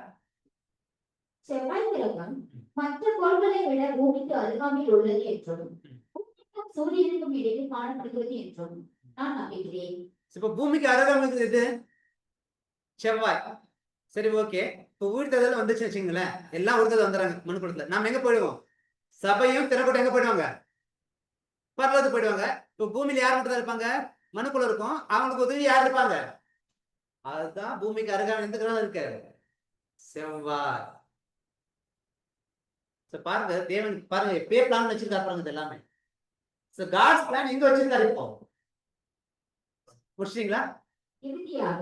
செவ்வாய் கிரகம் மற்ற கோள்களை விட பூமிக்கு அருகாமையில் உள்ளது என்றும் சூரியனுக்கும் இடையில் காணப்படுகிறது என்றும் நான் நம்புகிறேன். இப்ப பூமிக்கு அருகாமையில் எது? செவ்வாய். சரி, ஓகே. இப்ப உயிர்த்ததல் வந்துச்சு வச்சுங்களேன், எல்லாம் உயிர்த்தல் வந்துறாங்க மனுக்குளத்துல. நாம எங்க போயிடுவோம்? சபையும் திறக்கூட்டம் எங்க போயிடுவாங்க? பரலோகத்துக்கு போயிடுவாங்க. இப்ப பூமியில யார் மட்டும் தான் இருப்பாங்க? மனுக்குள்ள இருக்கும். அவங்களுக்கு உதவி யார் இருப்பாங்க? அதுதான் பூமிக்கு அருகாமையில் எந்த கிரகம் இருக்கு? செவ்வாய். பாருங்க, தேவன் பாருங்க எப்பயே பிளான் வச்சிருக்காரு பாருங்க. எல்லாமே காட்ஸ் பிளான் எங்க வச்சிருக்காரு இப்போ? புரியுதுங்களா? இறுதியாக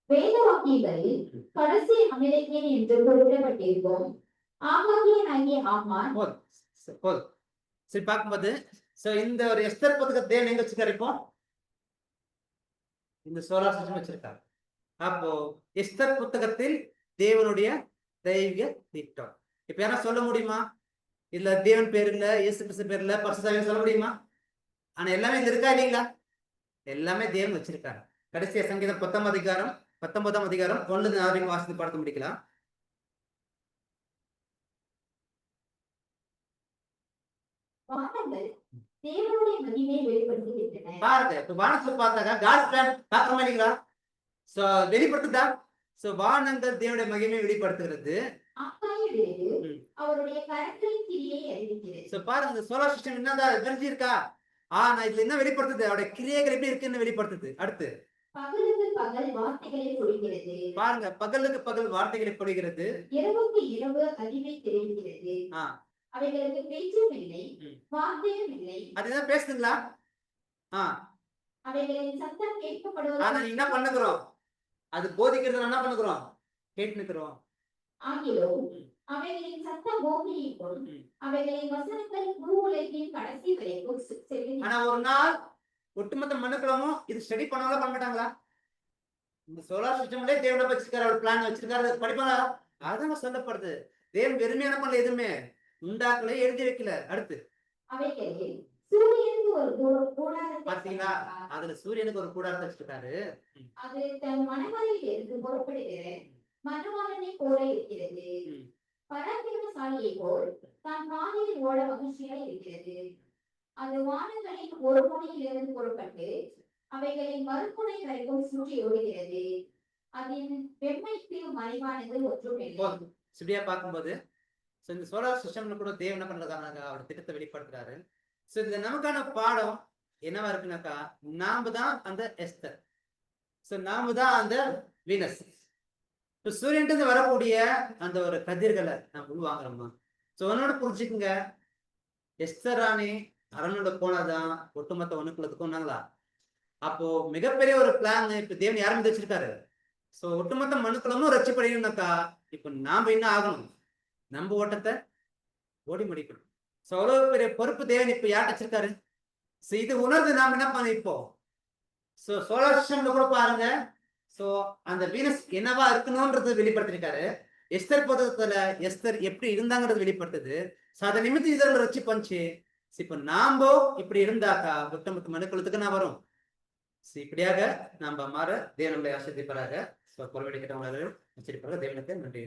வேத வாக்கியங்களில் கடைசி அமெரிக்கன் என்று குறிப்பிடப்பட்டிருக்கும் ஆகாகியனாகிய ஆமான். சரி, பார்க்கும்போது இந்த ஒரு எஸ்தர் புத்தகத்தை தேவன் எங்க வச்சிருக்காரு இப்போ? இந்த சோலார் சிஸ்டம் வச்சிருக்காரு. அப்போ எஸ்தர் புத்தகத்தில் தேவனுடைய தெய்வீக திட்டம். இப்ப யாரா சொல்ல முடியுமா? இல்ல தேவன் பேர் இல்ல, இயேசு கிறிஸ்து பேர் இல்ல, பரிசுத்த சொல்ல முடியுமா? ஆனா எல்லாமே இங்க இருக்கா இல்லைங்களா? எல்லாமே தேவன் வச்சிருக்காரு. கடைசியா சங்கீதம் 19ஆம் அதிகாரம் 1 வாசித்து பார்த்து முடிக்கலாம். தேவனுடைய மகிமையை வெளிப்படுத்துகின்றன. பாருங்க, இப்ப வானத்துல பார்த்தாங்க காட்ஸ் பிளான் பார்க்கறோமா இல்லைங்களா? வெளிப்படுத்துதா? வானங்கள் தேவனுடைய மகிமையை வெளிப்படுத்துகிறது. அவருடைய கரங்களின் கிரியை அறிவிக்கிறது. பாருங்க, இந்த சோலார் சிஸ்டம் என்னதான் எனர்ஜி இருக்கா? ஆனா இதுல என்ன வெளிப்படுத்துது? அவருடைய கிரியைகள் எப்படி இருக்குன்னு வெளிப்படுத்துது. அடுத்து பகலுக்கு பகல் வார்த்தைகளை பொழிகிறது. பாருங்க, பகலுக்கு பகல் வார்த்தைகளை பொழிகிறது, இரவுக்கு இரவு அறிவை தெரிவிக்கிறது. அவைகளுக்கு பேச்சும் இல்லை, வார்த்தையும் இல்லை. அதுதான் பேசுதுங்களா? அவைகளின் சத்தம் கேட்கப்படுவது. ஆனா என்ன பண்ணுகிறோம்? அது போதிக்கிறது என்ன பண்ணுகிறோம்? கேட்டுக்கிறோம். ஆகிலும் அவைகளின் சத்தம் பூமியைக்கும் அவைகளின் வசனங்கள் பூவுலகின் கடைசி வரைக்கும் செல்லும். ஆனா ஒரு நாள் ஒட்டுமொத்த மனுக்களமும் இது ஸ்டடி பண்ணாலும் பண்ண மாட்டாங்களா? இந்த சோலார் சிஸ்டம்லயே தேவனை வச்சிருக்காரு, ஒரு பிளான் வச்சிருக்காரு, படிப்பாங்களா? அதான் சொல்லப்படுது. தேவன் வெறுமையான பண்ணல, எதுவுமே உண்டாக்கல, எழுதி வைக்கல. அடுத்து அவைகளில் சூரியனுக்கு ஒரு கூடாரத்தை பாத்தீங்களா, சமைத்தார். அதுல சூரியனுக்கு ஒரு கூடாரத்தை வச்சிருக்காரு. அது தன் மணவரையில் இருந்து புறப்படுகிற மணவாளனை போல இருக்கிறது. ம். பராக்கிரமசாலியை போல் தான் பாதையில் ஓட மகிழ்ச்சியாய் இருக்கிறது. அது வானங்களின் ஒரு முனையிலிருந்து புறப்பட்டு அவைகளின் மறுமுனை வரைக்கும் சுற்றி ஓடுகிறது. அதன் வெண்மைக்கு மறைவானது ஒன்றுமில்லை. போதும். இப்படியா பார்க்கும்போது இந்த சோலார் சிஸ்டம்ல கூட தேவன் என்ன பண்றதுக்காக அவர் திட்டத்தை வெளிப்படுத்துறாரு. இந்த நமக்கான பாடம் என்னவா இருக்குனாக்கா, நாம தான் அந்த எஸ்தர், நாம தான் அந்த வீனஸ். சூரியன் வரக்கூடிய அந்த ஒரு கதிர்களை நம்ம உள்வாங்குறோமா? ஒன்னோட புரிஞ்சுக்குங்க, எஸ்தர் ராணி அரண்மனையோட போனாதான் ஒட்டுமொத்த ஒண்ணுக்குள்ளதுக்கும் ஒன்னாங்களா. அப்போ மிகப்பெரிய ஒரு பிளான் இப்ப தேவன் யாரும் வச்சிருக்காரு. ஒட்டுமொத்த மனுக்களும் ரட்சிப்படையணும்னாக்கா இப்ப நாம என்ன ஆகணும், நம்ம ஓட்டத்தை ஓடி முடிக்கணும். அவ்வளவு பெரிய பொறுப்பு தேவன் இப்ப யார் வச்சிருக்காரு. இது உணர்ந்து நாம என்ன பண்ண இப்போ சோலார் சிஸ்டம்ல கூட பாருங்க. அந்த வீனஸ் என்னவா இருக்கணும்ன்றது வெளிப்படுத்திருக்காரு. எஸ்தர் புத்தகத்துல எஸ்தர் எப்படி இருந்தாங்கிறது வெளிப்படுத்துது. அதை நிமித்தி இதெல்லாம் ரட்சி பண்ணுச்சு. இப்ப நாம இப்படி இருந்தாக்கா ஒட்டுமொத்த மனுக்களுக்கு நான் வரும். இப்படியாக நாம மாற தேவனுடைய ஆசிரியப்பாராக. பொறுமையை கேட்டவங்க வச்சிருப்பாங்க. தேவனுக்கு நன்றி.